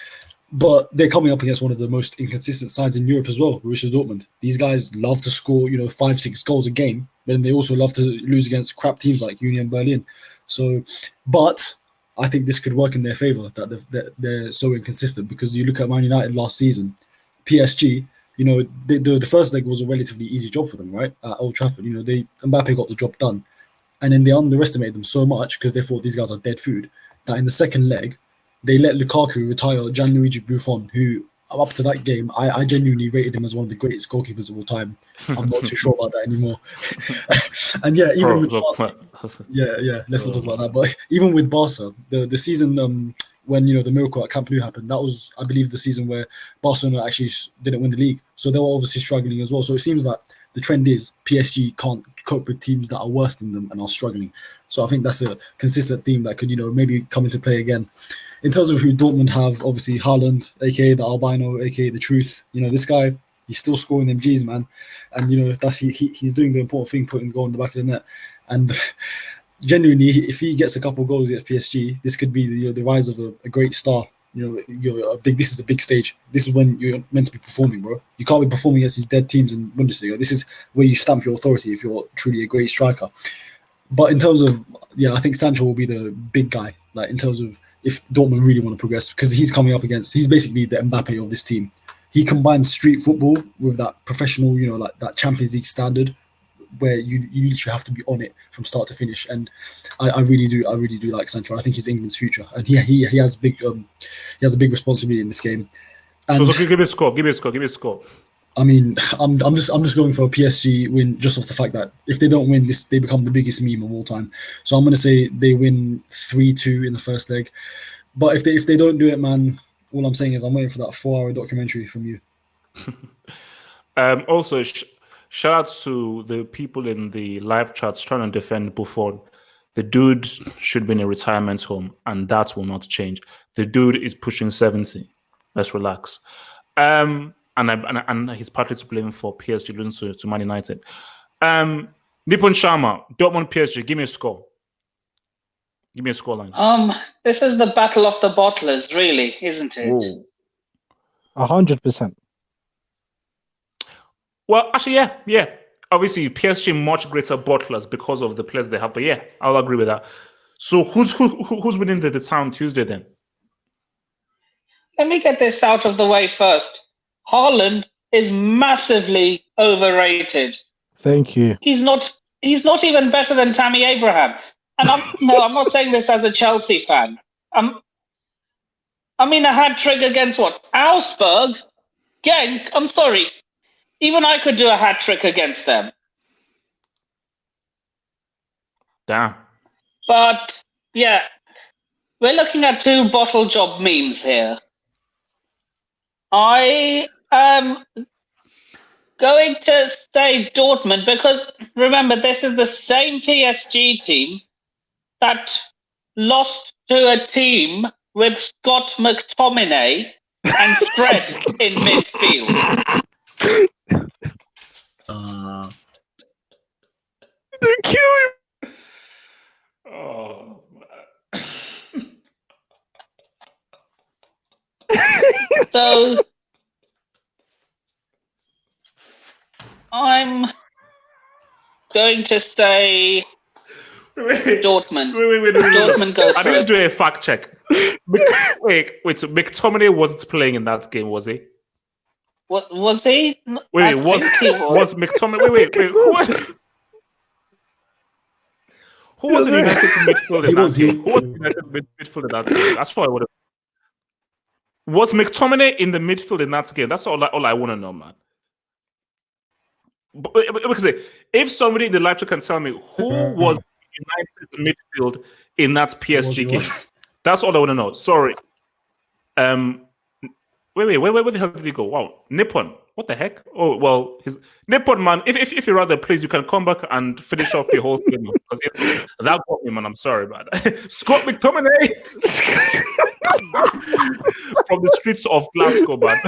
But they're coming up against one of the most inconsistent sides in Europe as well, Borussia Dortmund. These guys love to score, 5-6 goals a game, but then they also love to lose against crap teams like Union Berlin. So, but I think this could work in their favor that they're so inconsistent, because you look at Man United last season, PSG. The first leg was a relatively easy job for them, right? At Old Trafford, Mbappe got the job done, and then they underestimated them so much because they thought these guys are dead food, that in the second leg they let Lukaku retire Gianluigi Buffon, who up to that game I genuinely rated him as one of the greatest goalkeepers of all time. I'm not too sure about that anymore. And yeah, even with let's not talk about that. But even with Barca, the season when the miracle at Camp Nou happened, that was, I believe, the season where Barcelona actually didn't win the league, so they were obviously struggling as well. So it seems like the trend is PSG can't cope with teams that are worse than them and are struggling. So I think that's a consistent theme that could maybe come into play again. In terms of who Dortmund have, obviously Haaland, aka the albino, aka the truth. This guy, he's still scoring them G's, man, and that's he's doing the important thing, putting the goal in the back of the net. And genuinely, if he gets a couple of goals against PSG, this could be the rise of a great star. This is a big stage. This is when you're meant to be performing, bro. You can't be performing against these dead teams in Bundesliga. This is where you stamp your authority if you're truly a great striker. But in terms of, I think Sancho will be the big guy, like in terms of if Dortmund really want to progress, because he's coming up against, he's basically the Mbappe of this team. He combines street football with that professional, like that Champions League standard, where you literally have to be on it from start to finish. And I really do like Sancho. I think he's England's future, and he has a big responsibility in this game. And so give me a score. I mean, I'm just going for a PSG win, just off the fact that if they don't win this, they become the biggest meme of all time. So I'm going to say they win 3-2 in the first leg. But if they don't do it, man, all I'm saying is I'm waiting for that 4-hour documentary from you. Also, shout out to the people in the live chats trying to defend Buffon. The dude should be in a retirement home, and that will not change. The dude is pushing 70. Let's relax. And he's partly to blame for PSG losing to Man United. Nippon Sharma, Dortmund PSG, give me a score. Give me a scoreline. This is the battle of the bottlers, really, isn't it? 100%. Well, actually, yeah. Obviously, PSG much greater bottlers because of the players they have. But yeah, I'll agree with that. So who's winning the town Tuesday then? Let me get this out of the way first. Haaland is massively overrated. Thank you. He's not even better than Tammy Abraham. And I'm not saying this as a Chelsea fan. I mean, a hat-trick against what? Augsburg? Genk? I'm sorry. Even I could do a hat-trick against them. Damn. But, yeah, we're looking at two bottle job memes here. I am going to say Dortmund because, remember, this is the same PSG team that lost to a team with Scott McTominay and Fred in midfield. They kill him. Oh, So I'm going to say Dortmund. Wait. Dortmund goes I need to do a fact check. Wait. McTominay wasn't playing in that game, was he? What was he? Wait, was McTominay? Wait. Who was in United midfield in that game? Who was in United midfield in that game? That's what I would have. Was McTominay in the midfield in that game? That's all I want to know, man. Because if somebody in the live chat can tell me who was United's midfield in that PSG game, that's all I want to know. Sorry. Wait, where the hell did he go? Wow, Nippon. What the heck? Oh, well, Nippon, man. If you're rather please, you can come back and finish up your whole thing. Because that got me, man. I'm sorry, man. Scott McTominay from the streets of Glasgow, man.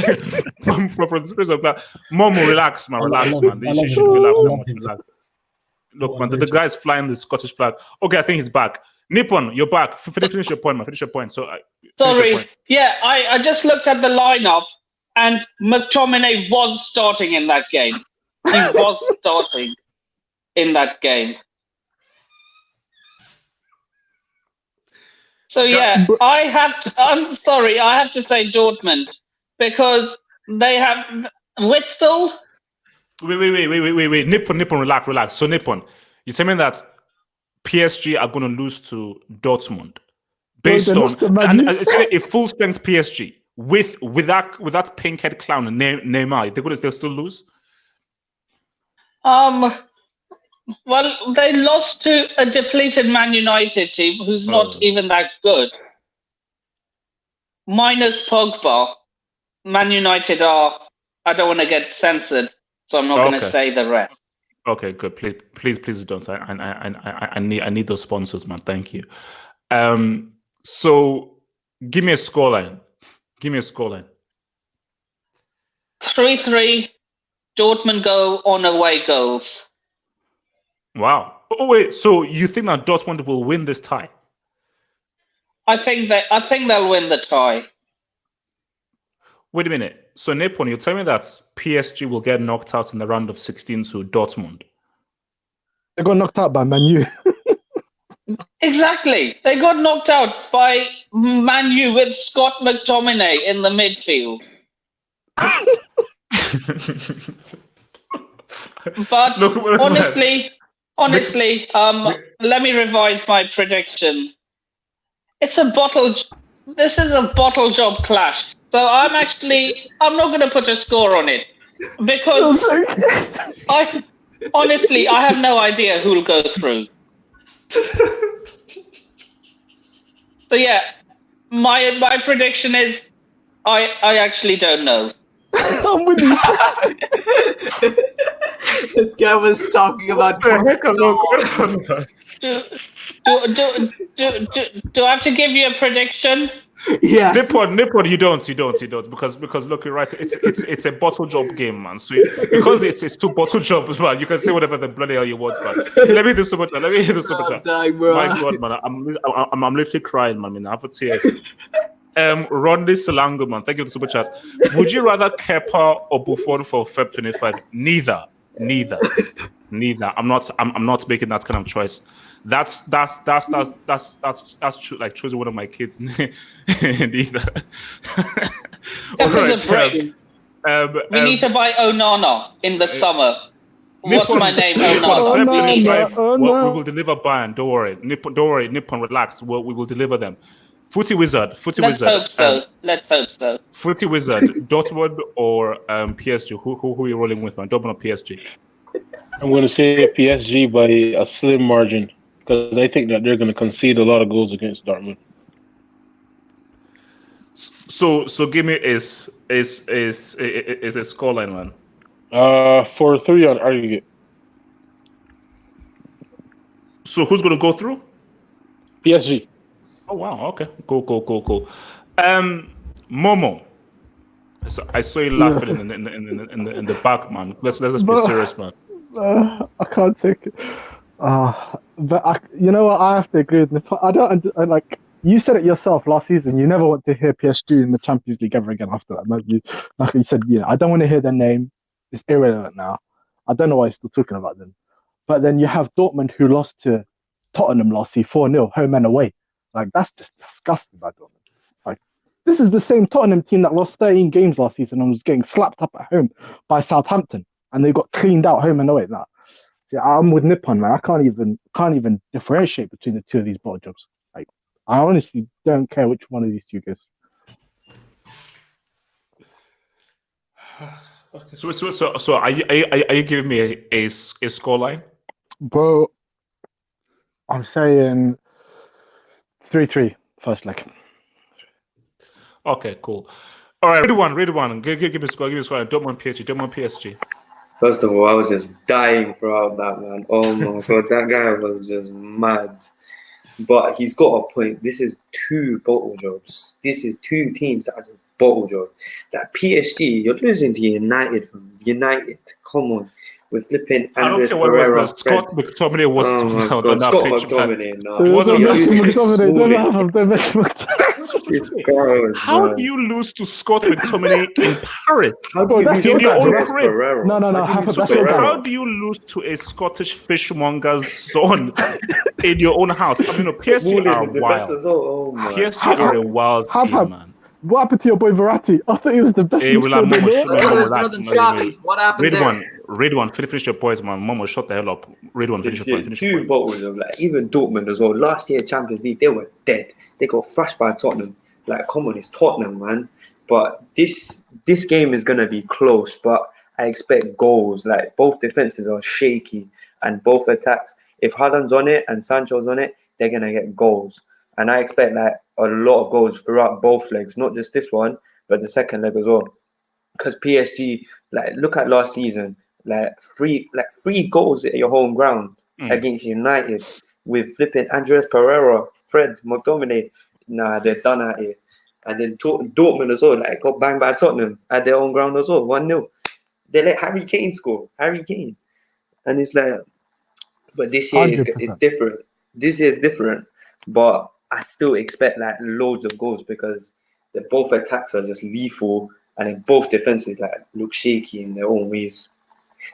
from the streets of Glasgow. Momo, relax, man. Relax, man. You should relax. Look, man, the guy's flying the Scottish flag. Okay, I think he's back. Nippon, you're back. Finish your point, man. Finish your point. So Sorry. Yeah, I just looked at the lineup, and McTominay was starting in that game. He was starting in that game. So yeah, I'm sorry, I have to say Dortmund because they have Witzel. Wait. Nippon, relax. So Nippon, you're telling me that PSG are going to lose to Dortmund based on a full strength PSG with that pink head clown Neymar? They'll still lose. Well, they lost to a depleted Man United team who's not even that good. Minus Pogba, Man United are. I don't want to get censored, so I'm not going to say the rest. Okay, good. Please don't. I need those sponsors, man. Thank you. So give me a scoreline. 3-3. Dortmund go on away goals. Wow. Oh wait. So you think that Dortmund will win this tie? I think they'll win the tie. Wait a minute. So Nippon, you tell me that PSG will get knocked out in the round of 16 to Dortmund. They got knocked out by Man U. Exactly. They got knocked out by Man U with Scott McTominay in the midfield. But honestly, let me revise my prediction. This is a bottle job clash. So I'm not going to put a score on it because I have no idea who'll go through. So yeah, my prediction is I actually don't know. I'm with you. This guy was talking about. Do I have to give you a prediction? Yes. Nippon, you don't because look, you're right. It's a bottle job game, man. So because it's two bottle jobs, man, you can say whatever the bloody hell you want, man. Let me do so much. I'm dying, bro. My God, man, I'm literally crying, man. I have tears. Rodney Salango, man, thank you for the super chat. Would you rather Kepa or Buffon for Feb 25? Neither. I'm not making that kind of choice. That's true, like choosing one of my kids. Neither. All right, we need to buy Onana in the summer. What's my name? Onana. We will deliver Bayern. Don't worry. Nippon, relax. We will deliver them. Footy Wizard. Let's hope so. Footy Wizard, Dortmund or PSG? Who are you rolling with, man? Dortmund or PSG? I'm going to say PSG by a slim margin because I think that they're going to concede a lot of goals against Dortmund. So give me is a scoreline, man. 4-3 on aggregate. So who's going to go through? PSG. Oh wow! Okay, cool. Momo, so I saw you laughing in the back, man. Let's be serious, man. I can't take it. But you know what? I have to agree with Nippon. I like you said it yourself last season. You never want to hear PSG in the Champions League ever again after that. Like you said, I don't want to hear their name. It's irrelevant now. I don't know why you're still talking about them. But then you have Dortmund who lost to Tottenham last season 4-0, home and away. Like, that's just disgusting by Dortmund. Like, this is the same Tottenham team that lost 13 games last season and was getting slapped up at home by Southampton, and they got cleaned out home and away. Nah. See, I'm with Nippon, man. I can't even differentiate between the two of these bottle jobs. Like, I honestly don't care which one of these two goes. Okay, so are you giving me a scoreline? Bro, I'm saying 3-3 first leg. Okay, cool. All right, read one. Give me a score. Don't want PSG. First of all, I was just dying throughout that, man. Oh my God, that guy was just mad. But he's got a point. This is two bottle jobs. This is two teams that are just bottle jobs. That PSG, you're losing to United from United. Come on. with flipping I don't Andres care what it was. Pereira. No, Scott McTominay was Oh talking my about God, on that Scott pitch. McTominay. No, It wasn't you're Messi using it McTominay, don't Smalling. have him. Don't Messi McTominay. It's gross, How man. do you lose to Scott McTominay in Paris? How do Bro, you that's lose your In to your guy, own bro. Andres crib? Pereira? No, How do you Hafa, lose to that's your guy. How Pereira? do you lose to a Scottish fishmonger's son in your own house? I mean, no, PSG Smalling are in defense wild. as well. Oh my PSG are a wild team, Hafa, man. what happened to your boy Verratti? I thought he was the best Hey, midfielder in the world. It's better than Xavi. What happened there? Read one. Finish your points, man. Momo, shut the hell up. Read one. Finish your point. Finish your Two point. bottles of like even Dortmund as well. Last year Champions League, they were dead. They got thrashed by Tottenham. Like, come on, it's Tottenham, man. But this game is gonna be close. But I expect goals. Like, both defenses are shaky and both attacks. If Haaland's on it and Sancho's on it, they're gonna get goals. And I expect like a lot of goals throughout both legs, not just this one, but the second leg as well. Because PSG, like, look at last season, like three goals at your home ground against United with flipping Andres Pereira, Fred, McTominay. Nah, they're done at it. And then Dortmund as well, like, got banged by Tottenham at their own ground as well, 1-0. They let Harry Kane score. Harry Kane. And it's like, but this year is 100%. different. This year is different. But I still expect like loads of goals because both attacks are just lethal, and then both defenses like look shaky in their own ways.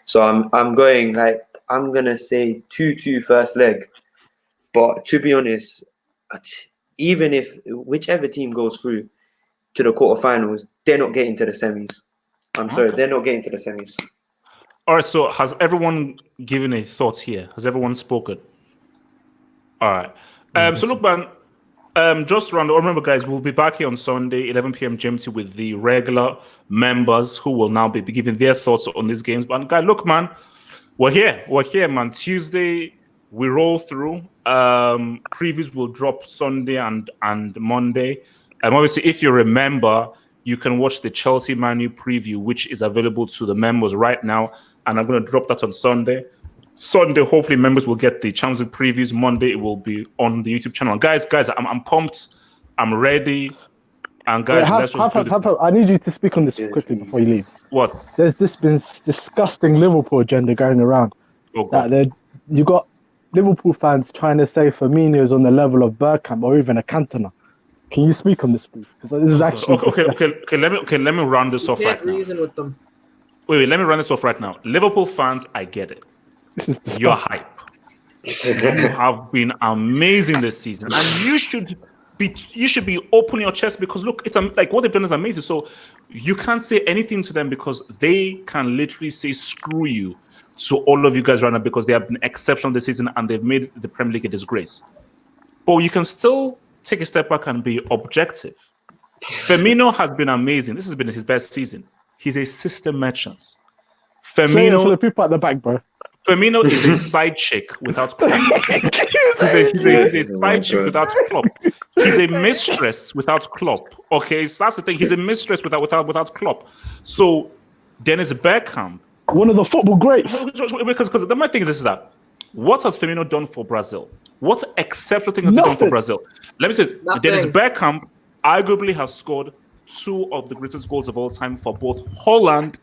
So I'm gonna say 2-2 first leg. But to be honest, even if whichever team goes through to the quarterfinals, they're not getting to the semis. I'm sorry, they're not getting to the semis. All right. So has everyone given a thought here? Has everyone spoken? All right. So look, man. Just around. Remember, guys, we'll be back here on Sunday, 11 p.m. GMT, with the regular members who will now be giving their thoughts on these games. But guys, look, man, we're here, man. Tuesday we roll through. Previews will drop Sunday and Monday. Obviously, if you remember, you can watch the Chelsea Man U preview, which is available to the members right now, and I'm going to drop that on Sunday. Sunday, hopefully, members will get the Champions League previews. Monday, it will be on the YouTube channel. Guys, I'm pumped. I'm ready. And guys, let's just do this. I need you to speak on this quickly before you leave. What? There's been disgusting Liverpool agenda going around. Oh, God. That you got Liverpool fans trying to say Firmino is on the level of Bergkamp or even a Cantona. Can you speak on this, please? Because this is actually okay. Let me round this off right now. Reason with them. Wait. Let me run this off right now. Liverpool fans, I get it. You're hype. You have been amazing this season, and you should be open your chest because look, it's like what they've done is amazing. So you can't say anything to them because they can literally say screw you to all of you guys right now because they have been exceptional this season and they've made the Premier League a disgrace. But you can still take a step back and be objective. Firmino has been amazing. This has been his best season. He's a system merchant. Say it for the people at the back, bro. Firmino is a side chick without Klopp. He's a side chick without Klopp. He's a mistress without Klopp. Okay, so that's the thing. He's a mistress without Klopp. So Dennis Bergkamp, one of the football greats. Because my thing is this: is that what has Firmino done for Brazil? What exceptional thing has he done for Brazil? Let me say, Dennis Bergkamp arguably has scored two of the greatest goals of all time for both Holland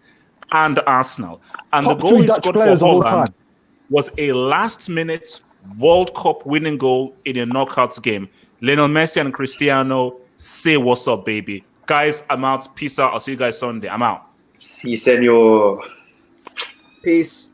and Arsenal. And Top the goal he Dutch scored for players of all Holland time. was a last-minute World Cup winning goal in a knockouts game. Lionel Messi and Cristiano, say what's up, baby. Guys, I'm out. Peace out. I'll see you guys Sunday. I'm out. Si, senor. Peace.